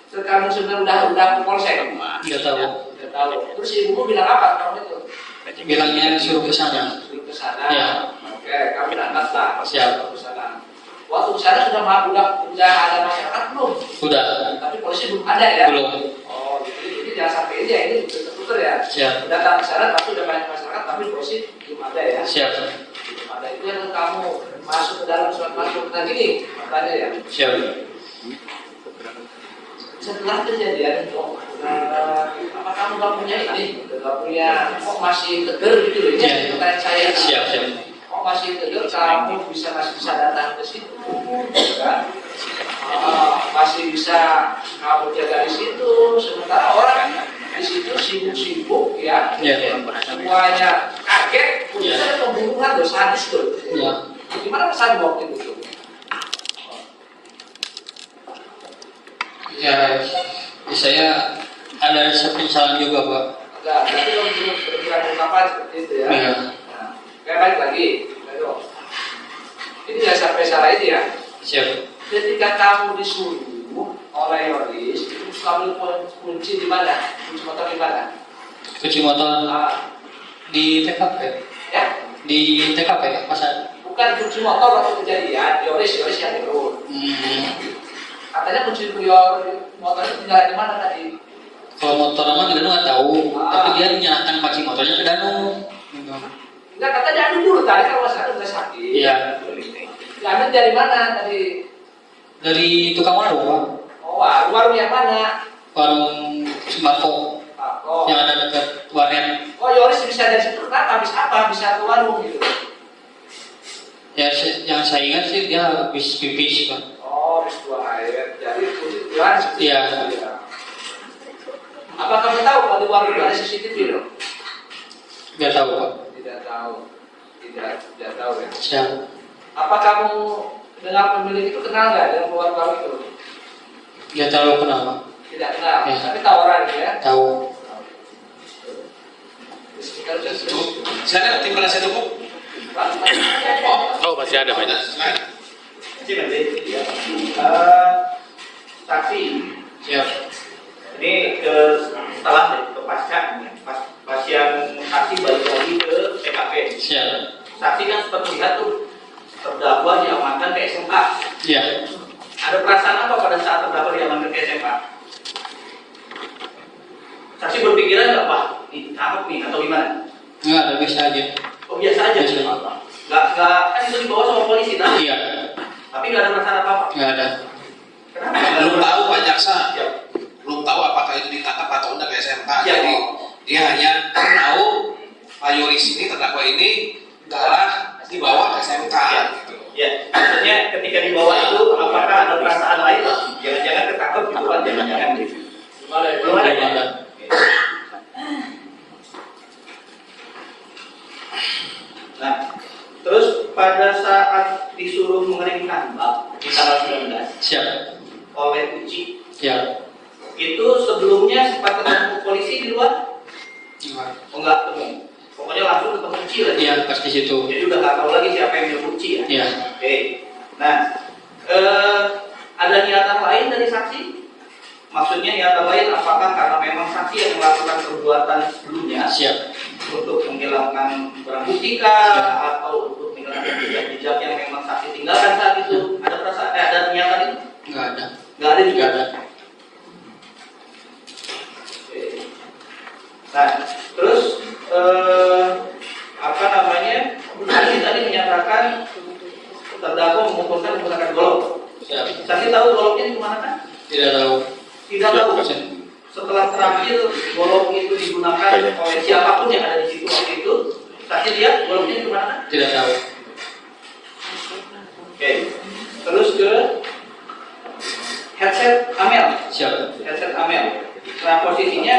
sekarang sudah ke polsek? Tidak tahu. Tidak tahu. Terus ibumu bilang apa kamu itu? Bilangnya suruh ke sana. Suruh ke sana. Ya. Oke, kami berangkat lah. Siap. Ke sana. Waktu ke sana sudah ada masyarakat belum? Sudah. Tapi polisi belum ada ya? Belum. Oh, jadi jangan sampai aja ini putar-putar ya. Siap. Datang ke sana tapi udah banyak masyarakat tapi polisi belum ada ya. Siap. Belum ada itu yang kamu masuk ke dalam surat masuk tadi nih, makanya ya. Siap. Setelah kejadian itu, apa kamu nggak punya ini? Nggak punya? Kok masih tegar gitu loh? Ini Ya. pertanyaan saya. Siap. Kok masih tegar? Kamu masih bisa datang ke situ, kan? Masih bisa kamu jaga di situ. Sementara orang di situ sibuk-sibuk ya. Semuanya kaget. Bisa ada pembunuhan loh, sadis loh. Ya. Gimana pesan waktu itu? Ya, saya ada rasa penyesalan juga, Pak. Enggak, tapi kalau berpikiran ungkapan seperti itu ya. Iya. Nah, kayak balik lagi. Ayo. Ini jangan sampai salah ini ya. Siap. Ketika kamu disuruh oleh Yoris, itu kamu kunci di mana? Kunci motor di mana? Kunci motor di TKP. Ya, Di TKP, masa? bukan kunci motor waktu kejadian. Yoris yang turun. Katanya kunci motor itu tinggal di mana tadi? Kalau motor emang Danu nggak tahu, tapi dia menyerahkan kunci motornya ke Danu. Enggak, kata Danu dulu tadi kalau masalah udah sakit. Iya. Danu dari mana tadi? Dari tukang warung, Pak. Oh, warung yang mana? Warung sembako Oh. yang ada dekat warnet. Oh, Yoris bisa dari situ kenapa? Habis apa? Bisa ke warung gitu. Ya, yang saya ingat sih dia habis pipis, Pak. Oh, habis buang air. Jadi kunci tujuan seperti Iya. itu. Apa kamu tahu kalau di warung itu ada CCTV loh? Nggak tahu, Pak. Tidak tahu. Tidak tahu ya. Siap. Apa kamu dengan pemilik itu kenal nggak dengan keluarga kamu itu? Nggak tahu kenapa. Tidak kenal. Ya. Tapi tahu orang gitu ya. Tahu. Saya tim penasihat hukum. Oh, masih ada banyak. Saksi Siap. ini setelah ke pasca pasien saksi balik lagi ke TKP. Siap. Saksi kan sempat melihat tuh terdakwa diamankan ke SMK. Iya. Ada perasaan apa pada saat terdakwa diamankan ke SMK? Saksi berpikiran nggak, Pak, ditangkap nih atau gimana? Nggak, ada biasa aja. Oh, biasa aja. Biasa. Nggak kan itu dibawa sama polisi, nah? Iya. Tapi nggak ada perasaan apa-apa. Nggak ada. Kenapa? Belum tahu Pak Jaksa. Ya. Belum tahu apakah itu ditangkap atau enggak ke SMK. Ya. Jadi dia hanya tahu Pak Yoris ini terdakwa ini telah dibawa ke SMK. Ya. Gitu. Ya, maksudnya ketika dibawa itu apakah ada perasaan lain? Jangan-jangan ketangkep gitu kan? Jangan-jangan. Belum ada. Belum ada. Nah, terus pada saat disuruh mengeringkan bak di tanggal 19 Siap. oleh Uci, Siap. itu sebelumnya sempat ketemu polisi di luar? Nggak. Oh, enggak ketemu. Pokoknya langsung ketemu Uci lagi. Iya, pas di situ. Jadi udah nggak tahu lagi siapa yang nyuruh Uci ya. Iya. Oke. Nah, ada niatan lain dari saksi? Maksudnya niatan lain apakah karena memang saksi yang melakukan perbuatan sebelumnya Siap. untuk menghilangkan barang bukti kah, atau untuk menghilangkan jejak-jejak yang memang saksi tinggalkan saat itu? Ada perasaan, ada niatan itu? Nggak ada. Nggak ada juga. Nggak ada. terdakwa memutuskan menggunakan golok. Siap. Saksi tahu goloknya di mana kan? Tidak tahu. Tidak tahu. Setelah terakhir golok itu digunakan oleh siapapun yang ada di situ waktu itu, saksi lihat goloknya di mana? Tidak tahu. Oke. Terus ke headset Amel. Siap. Headset Amel. Nah posisinya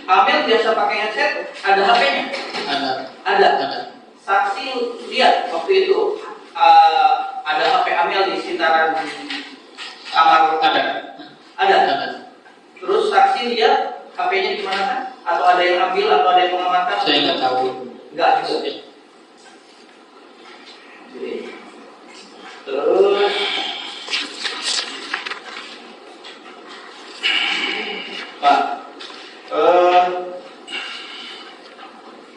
Amel biasa pakai headset, ada HP-nya? Ada. Ada. Ada. Saksi lihat waktu itu ada HP Amel di sekitaran kamar. Ada. Ada. Ada. Terus saksi lihat HP-nya di mana kan? Atau ada yang ambil atau ada yang mengamankan? Saya nggak tahu. Enggak juga. Terus Pak,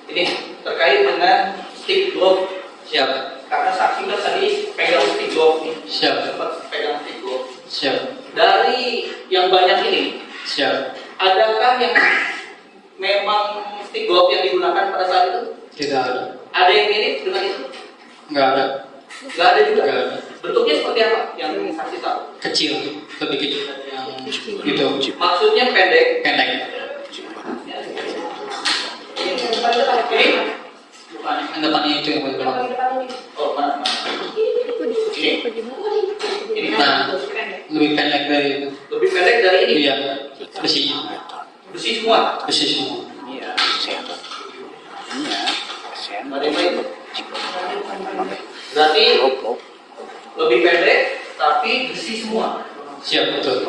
ini terkait dengan stick glove. Siap. Karena saksi kan tadi pegang stick glove nih. Siap. Sempat pegang stick glove. Siap. Dari yang banyak ini, Siap. adakah yang memang stick glove yang digunakan pada saat itu? Tidak ada. Ada yang mirip dengan itu? Nggak ada. Nggak ada juga. Nggak ada. Bentuknya seperti apa yang saksi tahu? Kecil. Lebih kecil dari yang itu. Maksudnya pendek. Pendek. Ini bukan. Yang depannya itu yang paling depan. Oh mana? Ini. Ini kan Nah, lebih pendek dari itu. lebih pendek dari ini. Iya. Besi. Besi semua. Besi semua. Ada yang lain? Berarti lebih pendek tapi besi semua. Siap, betul.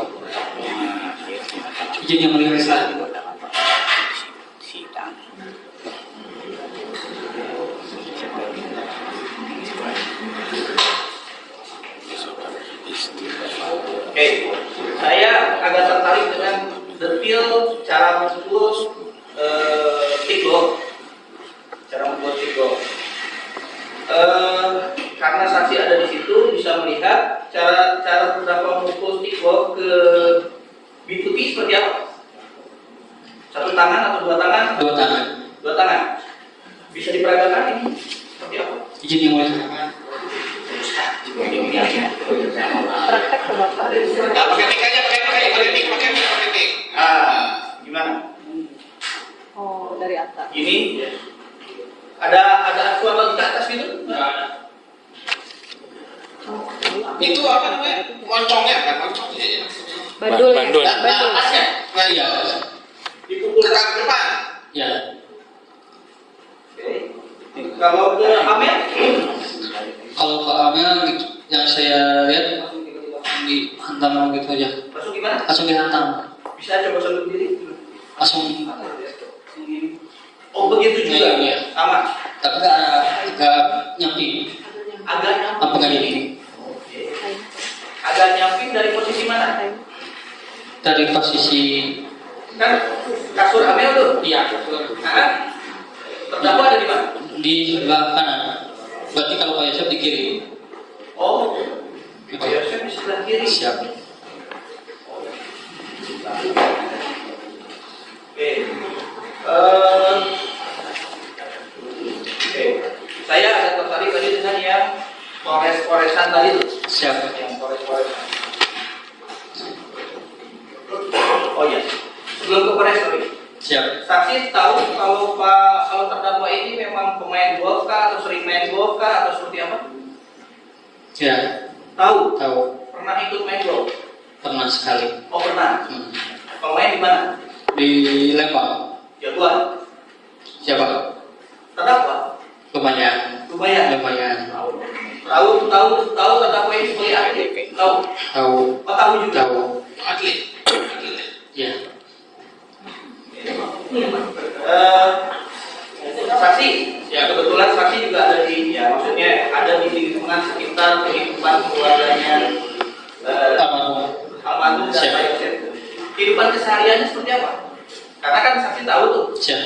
Izin yang mulia Islam. Oke, saya agak tertarik dengan detail cara membuat stick glove. Cara membuat stick glove. Karena saksi ada di situ bisa melihat cara terdakwa memukul stick glove ke bituti seperti apa? Satu tangan atau dua tangan? Dua tangan. Dua tangan. Bisa diperagakan ini seperti apa? Izin yang mulia. Praktek ke Bapak. Nah, pakai tik aja, pakai tik. Gimana? Oh, dari atas. Ini ada acuan lagi ke atas gitu? Itu apa namanya? Moncongnya kan, moncongnya ya. Bandul. Nah, atasnya. Nah, Iya. Dipukul ke depan. Ya. Oke. Kalau ke Amel? Kalau ke Amel yang saya lihat dihantam gitu aja. Langsung gimana? Langsung dihantam. Bisa coba satu berdiri? Langsung. Oh begitu juga? Iya. Sama? Tapi agak nyamping. Agak Apa nggak nyamping. gini? Agak nyamping dari posisi mana? Dari posisi Kan kasur Amel tuh? iya Nah, terdakwa ada di mana? di sebelah kanan. Berarti kalau Pak Yosef di kiri. Oh, Gitu. Pak Yosef di sebelah kiri. Siap. Oke. Oke. Saya agak tertarik tadi dengan yang pores-poresan tadi tuh. Siap. Yang pores-poresan. Oh iya. Sebelum ke pores tadi. Siap. Saksi tahu kalau terdakwa ini memang pemain golf kah atau sering main golf kah atau seperti apa? Ya. Tahu. Tahu. Pernah ikut main golf? Pernah sekali. Oh pernah. Hmm. Pemain di mana? Di Lembang. Jagoan. Siapa? Terdakwa. Lumayan. Lumayan. Tahu terdakwa ini sebagai atlet. Tahu. Tahu. Oh tahu juga. Tahu. Atlet. Ya. Saksi, ya kebetulan saksi juga ada di, ya maksudnya ada di lingkungan sekitar kehidupan keluarganya Almarhum dan Siap. Pak Yosef. Kehidupan kesehariannya seperti apa? Karena kan saksi tahu tuh, Siap.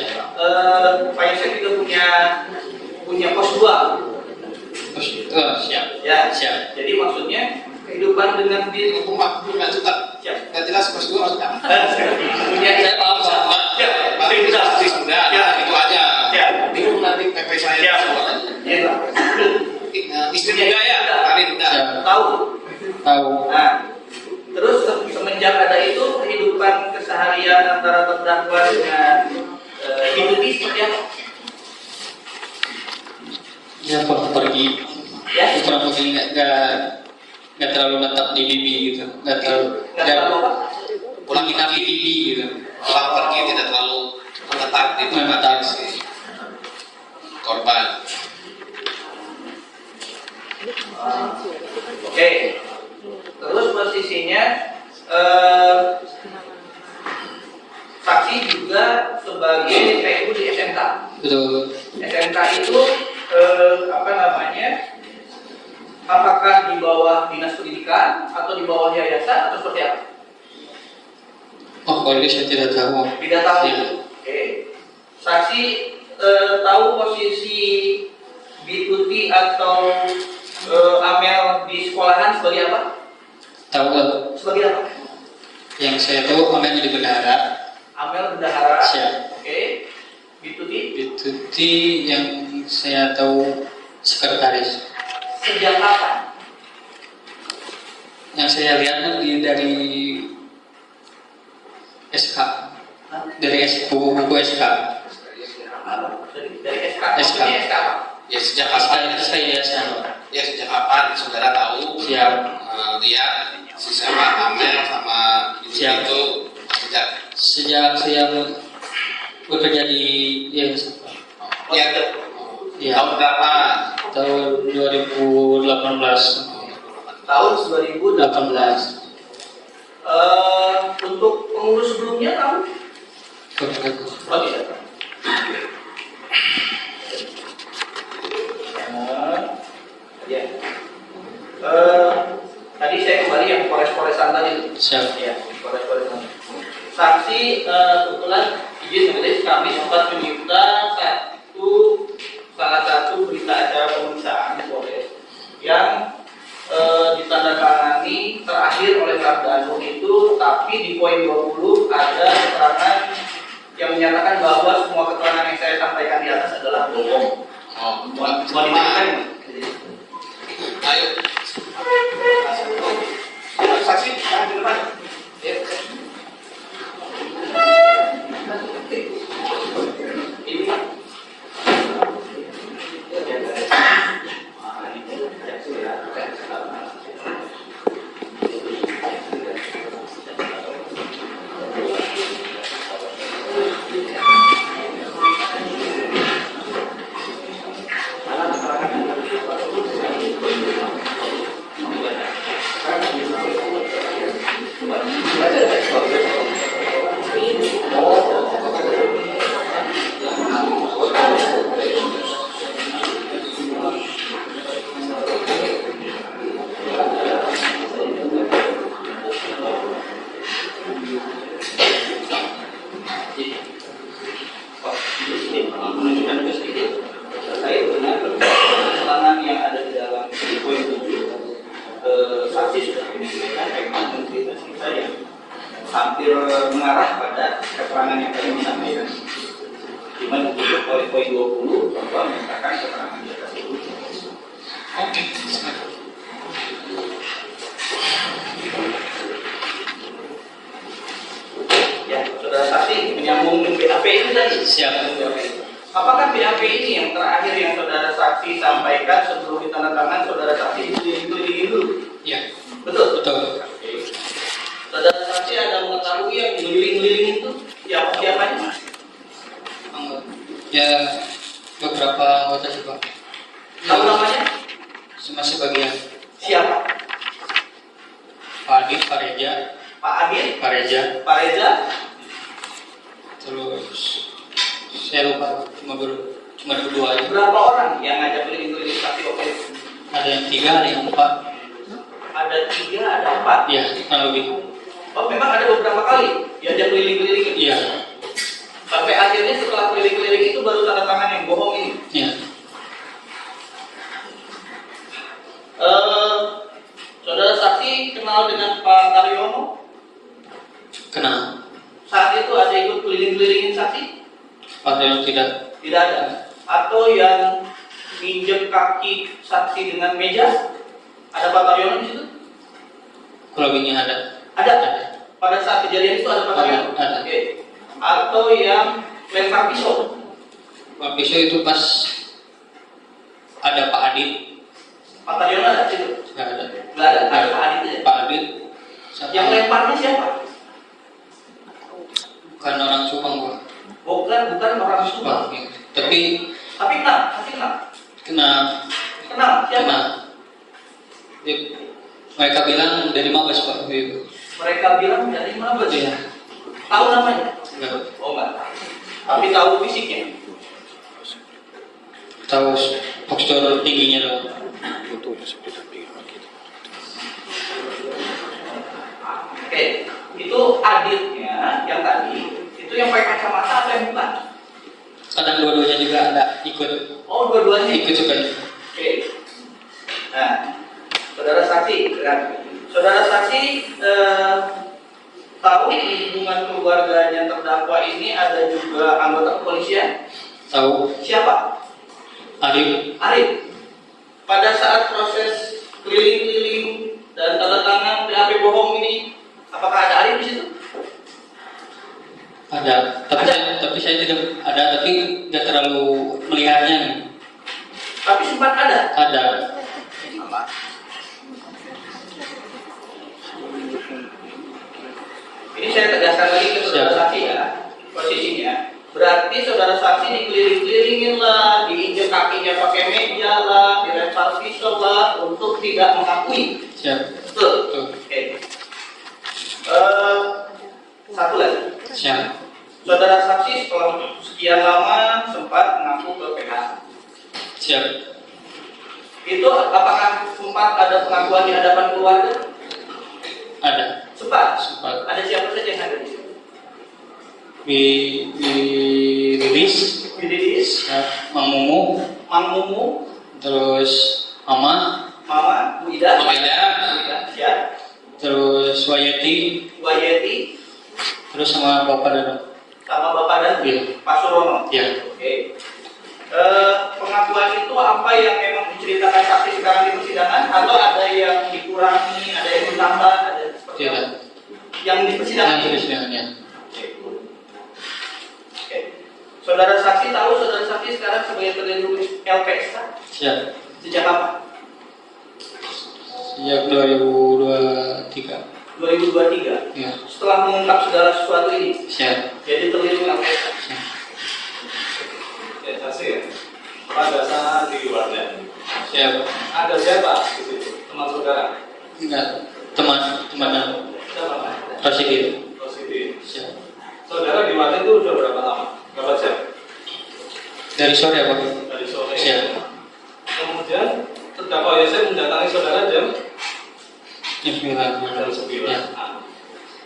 Pak Yosef juga punya pos 2. Siap. Ya, Siap. jadi maksudnya kehidupan dengan diri Rumah belum lanjutan. siap. Nggak jelas pas dulu maksudnya. Punya Saya paham, Pak. Ya, Sudah, Ya. itu aja. Ya. Bingung nanti PP saya. Ya. Istri muda ya. tahu. Tahu. Nah, terus semenjak ada itu kehidupan keseharian antara terdakwa dengan Bibi seperti apa? Ya kalau pergi, Ya? kalau pergi nggak terlalu menetap di bibi gitu, nggak terlalu Nggak tahu apa? pulang kita di bibi gitu. Pulang pergi tidak terlalu menetap di tempat si korban. Oke. Terus posisinya saksi juga sebagai PU di SMK. Betul. SMK itu apa namanya? Apakah di bawah dinas pendidikan atau di bawah yayasan atau seperti apa? Oh kalau itu saya tidak tahu. Tidak tahu. Iya. Oke. Saksi tahu posisi Bituti atau Amel di sekolahan sebagai apa? Tahu nggak? Sebagai apa? Yang saya tahu Amel jadi bendahara. Amel bendahara. Siap. Oke. Bituti Bituti yang saya tahu sekretaris. sejak kapan? Yang saya lihat kan dari SK, dari buku SK. Dari SK. SK. Maksudnya SK apa? Ya sejak kapan? Ya sejak kapan saudara tahu? Siap. Lihat si siapa Amel sama Siap. itu sejak Sejak saya bekerja di ya, ya, tahun berapa? tahun 2018. Tahun 2018. 18. Untuk pengurus sebelumnya kamu? Oh tidak. Ya. Tadi saya kembali yang pores-poresan tadi. Siap. Ya, pores-poresan. Saksi kebetulan izin majelis kami sempat meminta salah satu berita acara pemeriksaan di Polres yang ditandatangani terakhir oleh Kardano itu, tapi di poin 20 ada keterangan yang menyatakan bahwa semua keterangan yang saya sampaikan di atas adalah bohong. Oh, Mau dimakan? ayo. Saksi, jangan di depan. Ya. Ini. Menunjukkan ke sedikit terkait dengan keterangan yang ada di dalam poin 7. Saksi sudah menyampaikan memang menceritakan saya hampir mengarah pada keterangan yang tadi disampaikan. Cuma ditutup oleh poin 20 bahwa menyatakan keterangan di atas itu. Oke. Ya, saudara saksi menyambung BAP ini tadi. Siap. Apakah BAP ini yang terakhir yang saudara saksi sampaikan sebelum ditandatangan saudara saksi dikelilingi dulu? Ya. Betul? Betul. Saudara saksi ada mengetahui yang keliling-keliling itu siapanya? Ya beberapa anggota sih Pak. Tahu namanya? Cuma sebagian. Siapa? Pak Adit, Pak Reja, Pak Adit, Pak Reja, Pak Reza, terus saya lupa cuma berdua aja. berapa orang yang ngajak keliling-keliling saksi oke? Ada yang 3, ada yang 4. Ada 3, ada 4. Iya, kurang lebih. Oh, memang ada beberapa kali diajak keliling-keliling. Iya. Sampai akhirnya setelah keliling-keliling itu baru tanda tangan yang bohong ini. Iya. Saudara saksi kenal dengan Pak Karyono? Kenal. Saat itu ada ikut keliling-kelilingin saksi? Pak Reja tidak. Tidak ada. Atau yang minjem kaki saksi dengan meja? Ada Pak Taryono di situ? Kurang lebihnya ada. Ada. Pada saat kejadian itu ada Pak Taryono? Ada. Oke. Atau yang lempar pisau? Pak pisau itu pas ada Pak Adit. Pak Taryono ada di situ? Nggak ada. Nggak ada. Ada Pak Adit aja. Pak Adit. Yang lemparnya siapa? Bukan orang Subang, Pak. Bukan orang Subang. Pak, ya. Tapi Kenal. kena. Siapa? Mereka bilang dari Mabes, Pak. Gitu. Mereka bilang dari Mabes. Iya. Tahu namanya? Enggak. Oh enggak. Tapi tahu fisiknya. Tahu postur tingginya dong. Oke, itu Aditnya yang tadi itu yang pakai kacamata atau yang bukan? Kadang dua-duanya juga ada ikut. Oh, dua-duanya. Ikut juga. Oke. Nah, saudara saksi, kan? Saudara saksi tahu di lingkungan keluarganya terdakwa ini ada juga anggota kepolisian? Tahu. Siapa? Arif. Arif. Pada saat proses keliling-keliling dan tanda tangan BAP bohong ini, apakah ada Arif di situ? Ada. Tapi saya tidak ada, tapi nggak terlalu melihatnya nih. Tapi sempat ada. Ada. Ini saya tegaskan lagi ke saudara saksi ya, posisinya. Berarti saudara saksi dikeliling-kelilingin lah, diinjek kakinya pakai meja lah, dilempar pisau lah, untuk tidak mengakui. Siap. Betul. Tuh. Oke. Satu lagi. Siap. Saudara saksi setelah sekian lama sempat mengaku ke PH. Siap. Itu apakah sempat ada pengakuan di hadapan keluarga? Ada. Sempat. Sempat. Ada siapa saja yang ada di situ? Rilis. Bididis, Mang Mumu. Mang Mumu, Terus Mama. Mama, Bu Ida, Mama Ida. Bu Ida, siap. Terus Wayeti. Wayeti, Terus sama Bapak Dano. sama Bapak dan Iya. Pak Surono. Iya. Oke. Pengakuan itu apa yang memang diceritakan saksi sekarang di persidangan atau ada yang dikurangi, ada yang ditambah, ada seperti Tidak. apa? Yang di persidangan. Yang persidangannya. Oke. Saudara saksi tahu saudara saksi sekarang sebagai terlindung LPSK Siap. sejak apa? Sejak 2023. 2023. Ya. Setelah mengungkap saudara sesuatu ini, Siap. jadi terlindung LPSK. Ya, saksi ya. Pada saat di warnet, Siap. ada siapa di situ? Teman saudara? Enggak. Teman. Siapa? Prosedur. Positif. Siap. Saudara di warnet itu sudah berapa lama? Berapa jam? Dari sore Pak. Dari sore. Siap. Kemudian terdakwa Yosef mendatangi saudara jam Jam 9. jam 9. Ya. Nah,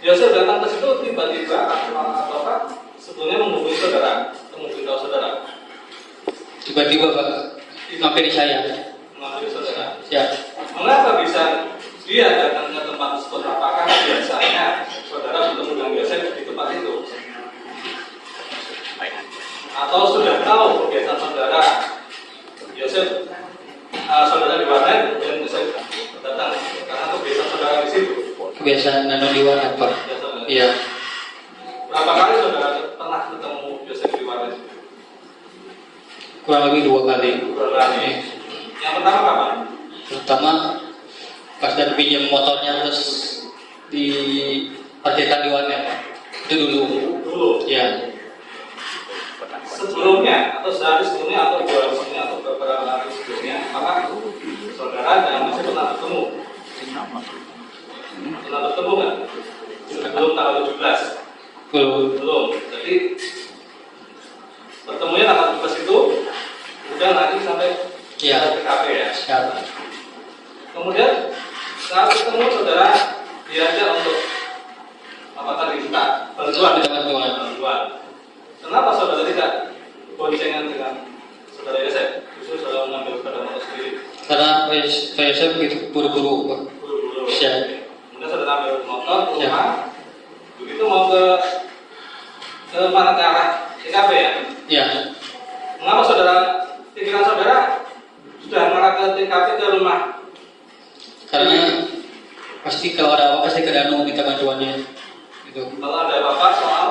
Yosef datang ke situ tiba-tiba apakah sebelumnya menghubungi saudara, memberitahu saudara, Tiba-tiba Pak. Mampir di saya. mengambil saudara. Siap. Mengapa bisa dia datang ke tempat tersebut? Apakah biasanya saudara bertemu dengan Yosef di tempat itu? Atau sudah tahu kebiasaan saudara Yosef, saudara di warnet dan Yosef datang karena kebiasaan saudara di situ? Kebiasaan nano di warnet Pak. Biasanya. Iya. Berapa kali saudara pernah ketemu Yosef di warnet? Kurang lebih 2 kali. Dua kali. Iya. Yang pertama kapan? Pertama pas dari pinjam motornya terus di parkirkan di warnet. Itu dulu. Dulu. Ya. Sebelumnya atau sehari sebelumnya atau 2 hari sebelumnya atau beberapa hari sebelumnya, apakah saudara dan masih pernah bertemu? Pernah bertemu nggak? Sebelum tanggal 17? Belum. Belum. Jadi pertemunya tanggal 17 itu udah nanti sampai Iya. ke TKP ya. Siap. Kemudian saat ketemu saudara diajak untuk apa tadi kita bantuan. Bantuan. Kenapa saudara tidak boncengan dengan saudara Yosef? Justru saudara mengambil sepeda motor sendiri. Karena Pak Yosef begitu buru-buru Pak. Buru-buru. Siap. Kemudian saudara ambil motor ke Ya. rumah. Begitu mau ke mana ke arah TKP ya? Ya. Mengapa saudara pikiran saudara sudah mengarah ke TKP ke rumah karena pasti kalau ada apa pasti ke Danu minta bantuannya gitu. Kalau ada apa-apa soal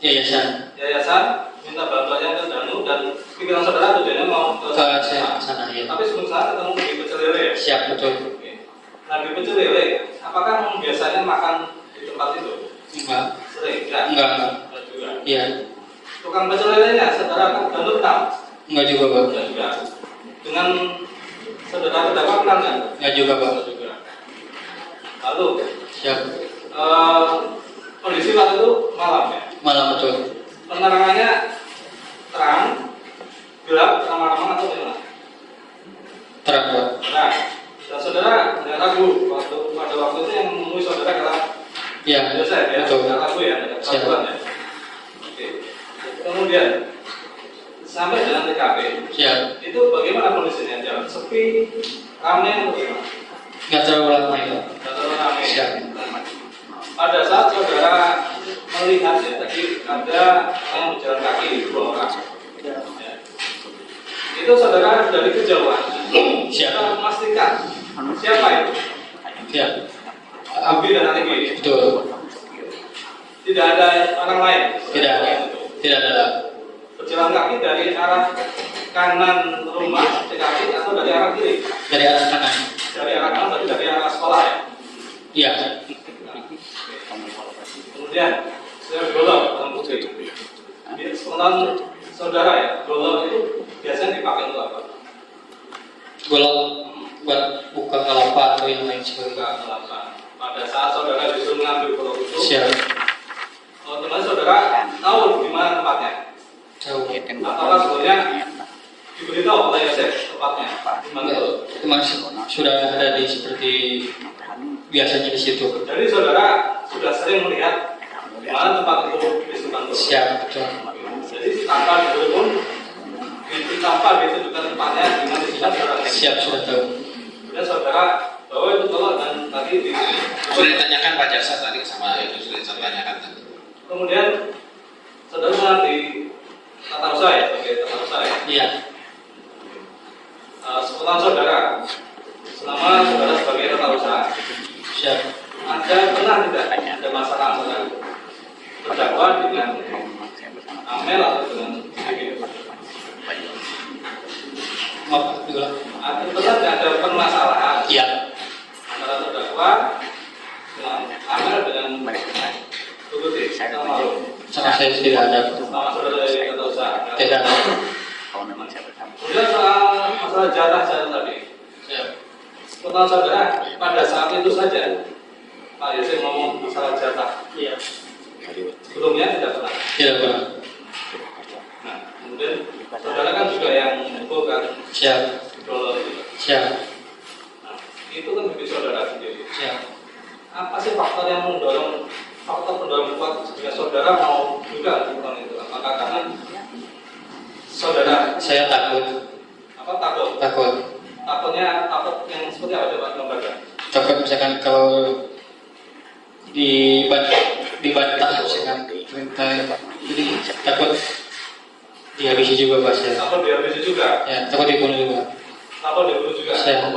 Yayasan yayasan, minta bantuannya ke Danu dan pikiran saudara tujuannya mau ke ke sana ya. Tapi sebelum sana ketemu di Pecel Lele ya? Siap, betul. Oke. Nah di Pecel Lele, apakah biasanya makan di tempat itu? Enggak. Sering? Enggak? Enggak. Enggak juga. Iya. Tukang pecel lelenya, saudara Danu kenal? Enggak juga, Pak. Enggak juga. Dengan saudara terdakwa kenal nggak? Enggak juga, Pak. Enggak juga. Lalu, Siap. kondisi waktu itu malam ya? Malam, betul. Penerangannya terang, gelap, ramah-ramah atau bagaimana? Terang, Pak. Nah, dan saudara tidak ragu pada waktu itu yang menemui saudara adalah Iya, Yosef ya, betul. tidak ragu ya, tidak Siap. keraguan ya. Oke. Kemudian sampai dengan TKP, Siap. itu bagaimana kondisinya? Jalan sepi, ramai atau bagaimana? Enggak terlalu lama itu. Tidak terlalu ramai. Siap. Pada saat saudara melihat ya, tadi ada yang berjalan kaki 2 orang. Ya. Itu saudara dari kejauhan. Siap. Kita memastikan siapa itu? Siap. Abi dan Atibi. Betul. Tidak ada orang lain. Tidak. Tidak ada. Berjalan kaki dari arah kanan rumah TKP atau dari arah kiri? Dari arah kanan. Dari arah kanan, berarti dari arah sekolah ya. Iya. Kemudian saya golok dalam putih. Sepengetahuan saudara ya, golok itu biasanya dipakai untuk apa? Golok buat buka kelapa atau yang lain sebagainya. Buka kelapa. Pada saat saudara disuruh mengambil golok itu, Siap. otomatis saudara tahu di mana tempatnya. Tahu. Apakah sebelumnya diberitahu oleh Yosef tempatnya? Di mana itu? Masih sudah ada di seperti biasanya di situ. Jadi saudara sudah sering melihat di mana tempat itu disimpan golok. Siap, betul. Jadi tanpa ditelepon, tanpa ditunjukkan tempatnya di mana disimpan saudara. Siap, sudah tahu. Kemudian saudara bawa itu golok dan tadi Sudah ditanyakan Pak Jaksa tadi sama itu sudah ditanyakan tadi. kemudian saudara pernah di tata usaha ya, sebagai tata usaha ya. Iya. Sepengetahuan saudara, selama saudara sebagai tata usaha, Siap. Anda pernah tidak ada masalah saudara terdakwa dengan Amel atau dengan Ibu? Maaf, diulang. Ada pernah tidak ada permasalahan Iya. antara terdakwa dengan Amel dengan Tututi sama lo? Sama saya tidak ada. Sama saudara dari tata usaha. Tidak ada. Kemudian soal masalah jatah tadi. Siap. Pengetahuan saudara, pada saat itu saja Pak Yosef ngomong masalah jatah. Iya. Sebelumnya tidak pernah. Tidak pernah. Nah, kemudian saudara kan juga yang mengumpulkan Siap. dolar itu. Siap. Nah, itu kan bagi saudara sendiri. Siap. Apa sih faktor yang mendorong, faktor pendorong kuat jika saudara mau juga melakukan itu? Apakah karena saudara Saya takut. apa takut? Takut. Takut yang seperti apa coba gambarkan? Takut misalkan kalau dibantah misalkan perintah. Jadi takut dihabisi juga Pak saya. Takut dihabisi juga? Ya, takut dibunuh juga. Takut dibunuh juga? Saya.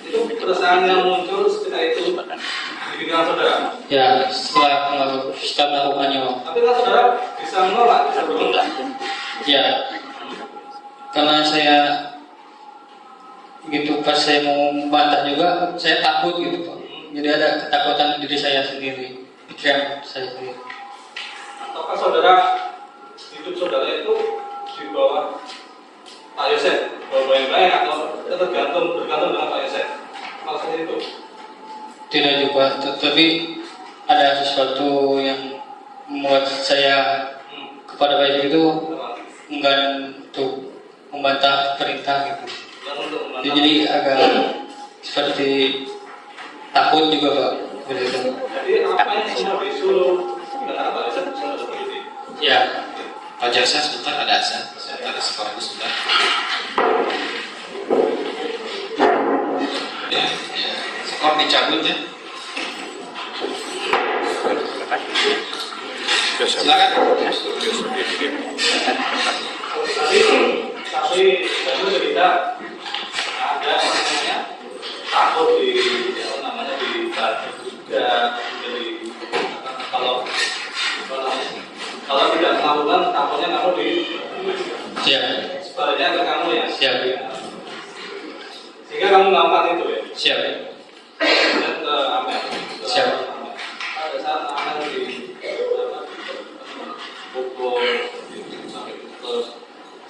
Itu keresahan yang muncul ketika itu di pikiran saudara. Ya, setelah melakukannya. Tapi kan saudara bisa menolak, bisa berubah. Ya, karena saya gitu pas saya mau membantah juga saya takut gitu Pak. Jadi ada ketakutan diri saya sendiri, pikiran saya sendiri. Ataukah saudara hidup saudara itu di bawah Pak Yosef, bawah yang baik atau bergantung dengan Pak Yosef? Maksudnya itu? Tidak juga, tetapi ada sesuatu yang membuat saya kepada Pak Yosef itu enggan untuk membantah perintah gitu. Yang untuk memantau. Jadi agak seperti takut juga Pak. Begitu. Jadi apa yang semua disuruh dengan Pak Yosef sudah seperti itu. Ya, Pak Jaksa sebentar ada azan. Sebentar skor sebentar. Ya, skor dicabut ya. Silakan. Tapi itu cerita ada namanya takut di kebetulan tampaknya kamu di Siap. sebaliknya ke kamu ya. Siap. Sehingga kamu melakukan itu ya. Siap. Dan ke Amel. Siap. Pada saat Amel di pukul terus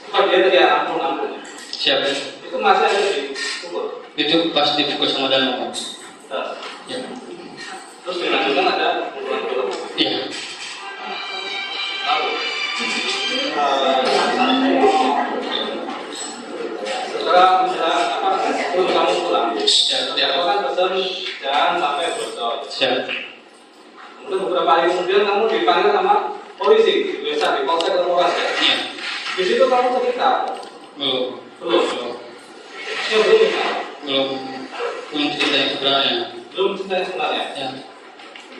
sempat dia teriak ampun. Siap. Itu masih ada di pukul. Itu pas dipukul sama Danu. Nah, Ya. terus dilanjutkan ada pukulan film. Iya. Lalu setelah sebelum kamu pulang, Siap. dia kan pesan jangan sampai bocor. Siap. Kemudian beberapa hari kemudian kamu dipanggil sama polisi, biasa di polsek atau polres ya. Iya. Di situ kamu cerita, Belum. belum, Belum. ya belum ya, Belum cerita yang sebenarnya. belum cerita yang sebenarnya. Ya.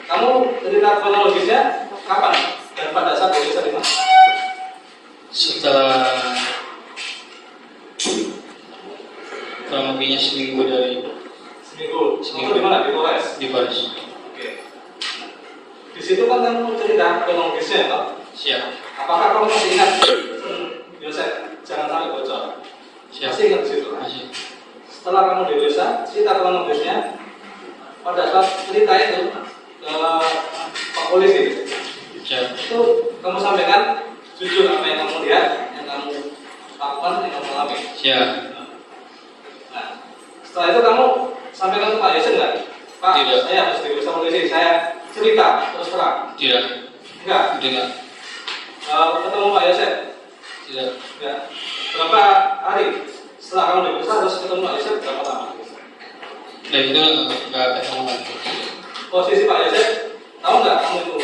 Kamu cerita kronologisnya kapan dan pada saat desa di mana? Setelah kurang lebihnya seminggu dari Seminggu. Kamu di mana? Di Polres. di Paris. Oke. Di situ kan kamu cerita kronologisnya, toh? Siap. Apakah kamu masih ingat? Yosef, jangan sampai bocor. Siap. Masih ingat di situ? Masih. Setelah kamu di desa, cerita kronologisnya pada saat cerita itu ke Pak Polisi, Siap. itu kamu sampaikan jujur apa yang kamu lihat, yang kamu lakukan, yang kamu alami. Siap. Nah, setelah itu kamu sampaikan ke Pak Yosef nggak? Pak, Tidak. saya harus diperiksa polisi, saya cerita terus terang. Tidak. Enggak. Tidak. Ketemu Pak Yosef. Tidak. Enggak. Berapa hari setelah kamu diperiksa harus ketemu Pak Yosef berapa lama? Dan itu nggak ketemu lagi. Posisi Pak Yosef tahu nggak kamu itu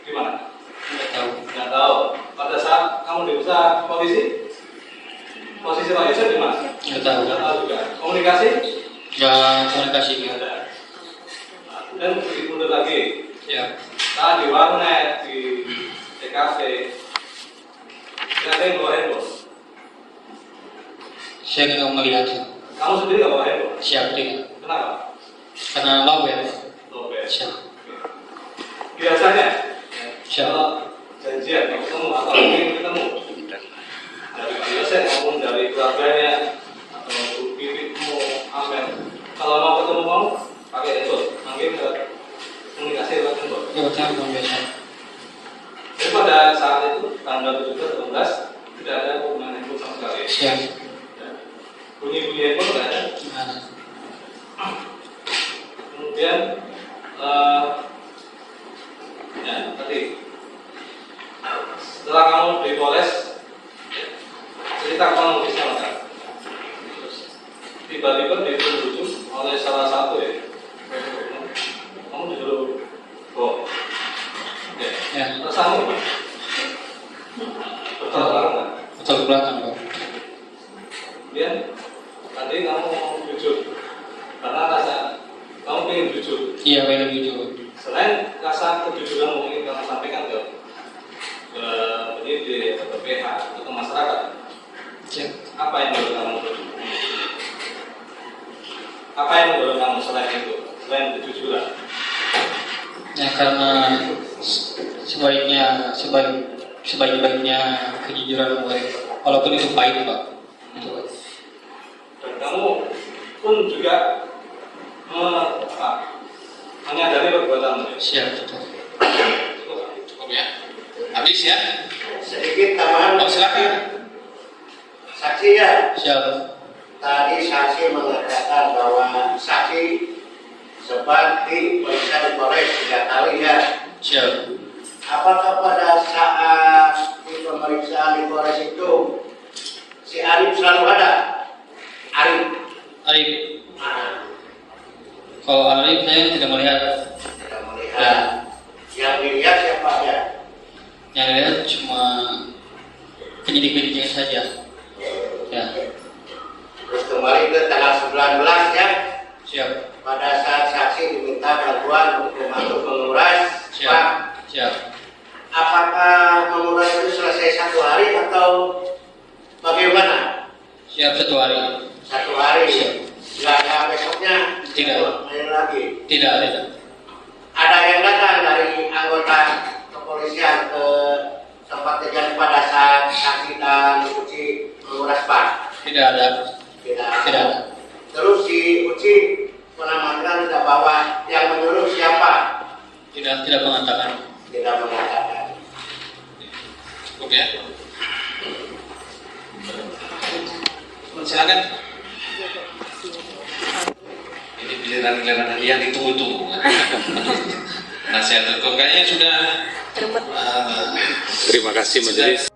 di mana? Nggak tahu. Nggak tahu. Pada saat kamu diperiksa polisi, posisi Pak Yosef di mana? Nggak tahu. Nggak tahu juga. Komunikasi? Nggak komunikasi. Nggak ada. Dan diundur lagi. Ya. Nah, di warnet, di TKP, nggak ada yang bawa handphone. Saya nggak melihat. Kamu sendiri nggak bawa handphone. Siap. Tidak. Kenapa? Karena bawel. Oke. Siap. Biasanya, Siap. kalau janjian mau ketemu atau ingin ketemu dari Pak Yosef maupun dari keluarganya atau Bu Bibitmu, Amel, kalau mau ketemu mau pakai handphone, manggil ke komunikasi lewat handphone. Ya, betul. Biasa. Jadi pada saat itu tanggal 17-18 tidak ada hubungan handphone sama sekali. Siap. Bunyi-bunyi handphone tidak ada. Nah, Kemudian ya tadi setelah kamu di Polres cerita kronologisnya kan, tiba-tiba ditunjuk oleh salah satu ya, kamu disuruh bohong. ya. Perasaanmu gimana? Bertolak belakang nggak? Betul ke belakang, Pak. Kemudian tadi kamu mau jujur karena rasa kamu ingin jujur. Iya, pengen jujur. Selain rasa kejujuran mungkin kamu sampaikan ke penyidik atau PH atau masyarakat, Siap. apa yang menurut kamu? Apa yang menurut kamu selain itu, selain kejujuran? Ya, karena sebaik-baiknya kejujuran baik, walaupun itu pahit, Pak. Itu, Pak. Dan kamu pun juga menyadari perbuatanmu. Siap, betul. Cukup ya. Habis ya. Sedikit tambahan. Oh, silakan. Saksi ya. Siap. Tadi saksi mengatakan bahwa saksi sempat diperiksa di Polres 3 kali ya. Siap. Apakah pada saat di pemeriksaan di Polres itu si Arif selalu ada? Arif. Arif. Nah, Kalau Arif saya tidak melihat. tidak melihat. Yang dilihat siapa ya? Yang lihat cuma penyidik-penyidiknya saja. Ya. Terus kembali ke tanggal 19 ya. Siap. Pada saat saksi diminta bantuan untuk membantu menguras, Pak, Siap. Siap. apakah menguras itu selesai 1 hari atau bagaimana? Siap 1 hari. 1 hari. Siap. Nggak ada besoknya. Tidak. Lain lagi. Tidak, tidak. Ada yang datang dari anggota kepolisian ke tempat kejadian pada saat saksi dan Uci menguras Pak? Tidak ada. Tidak. Tidak ada. Terus si Uci mengamankan tidak bahwa yang menyuruh siapa? Tidak mengatakan. Tidak mengatakan. Cukup ya. Silakan. Ini giliran hadiah ditunggu-tunggu. Nasihat hukum kayaknya sudah. Terima kasih majelis.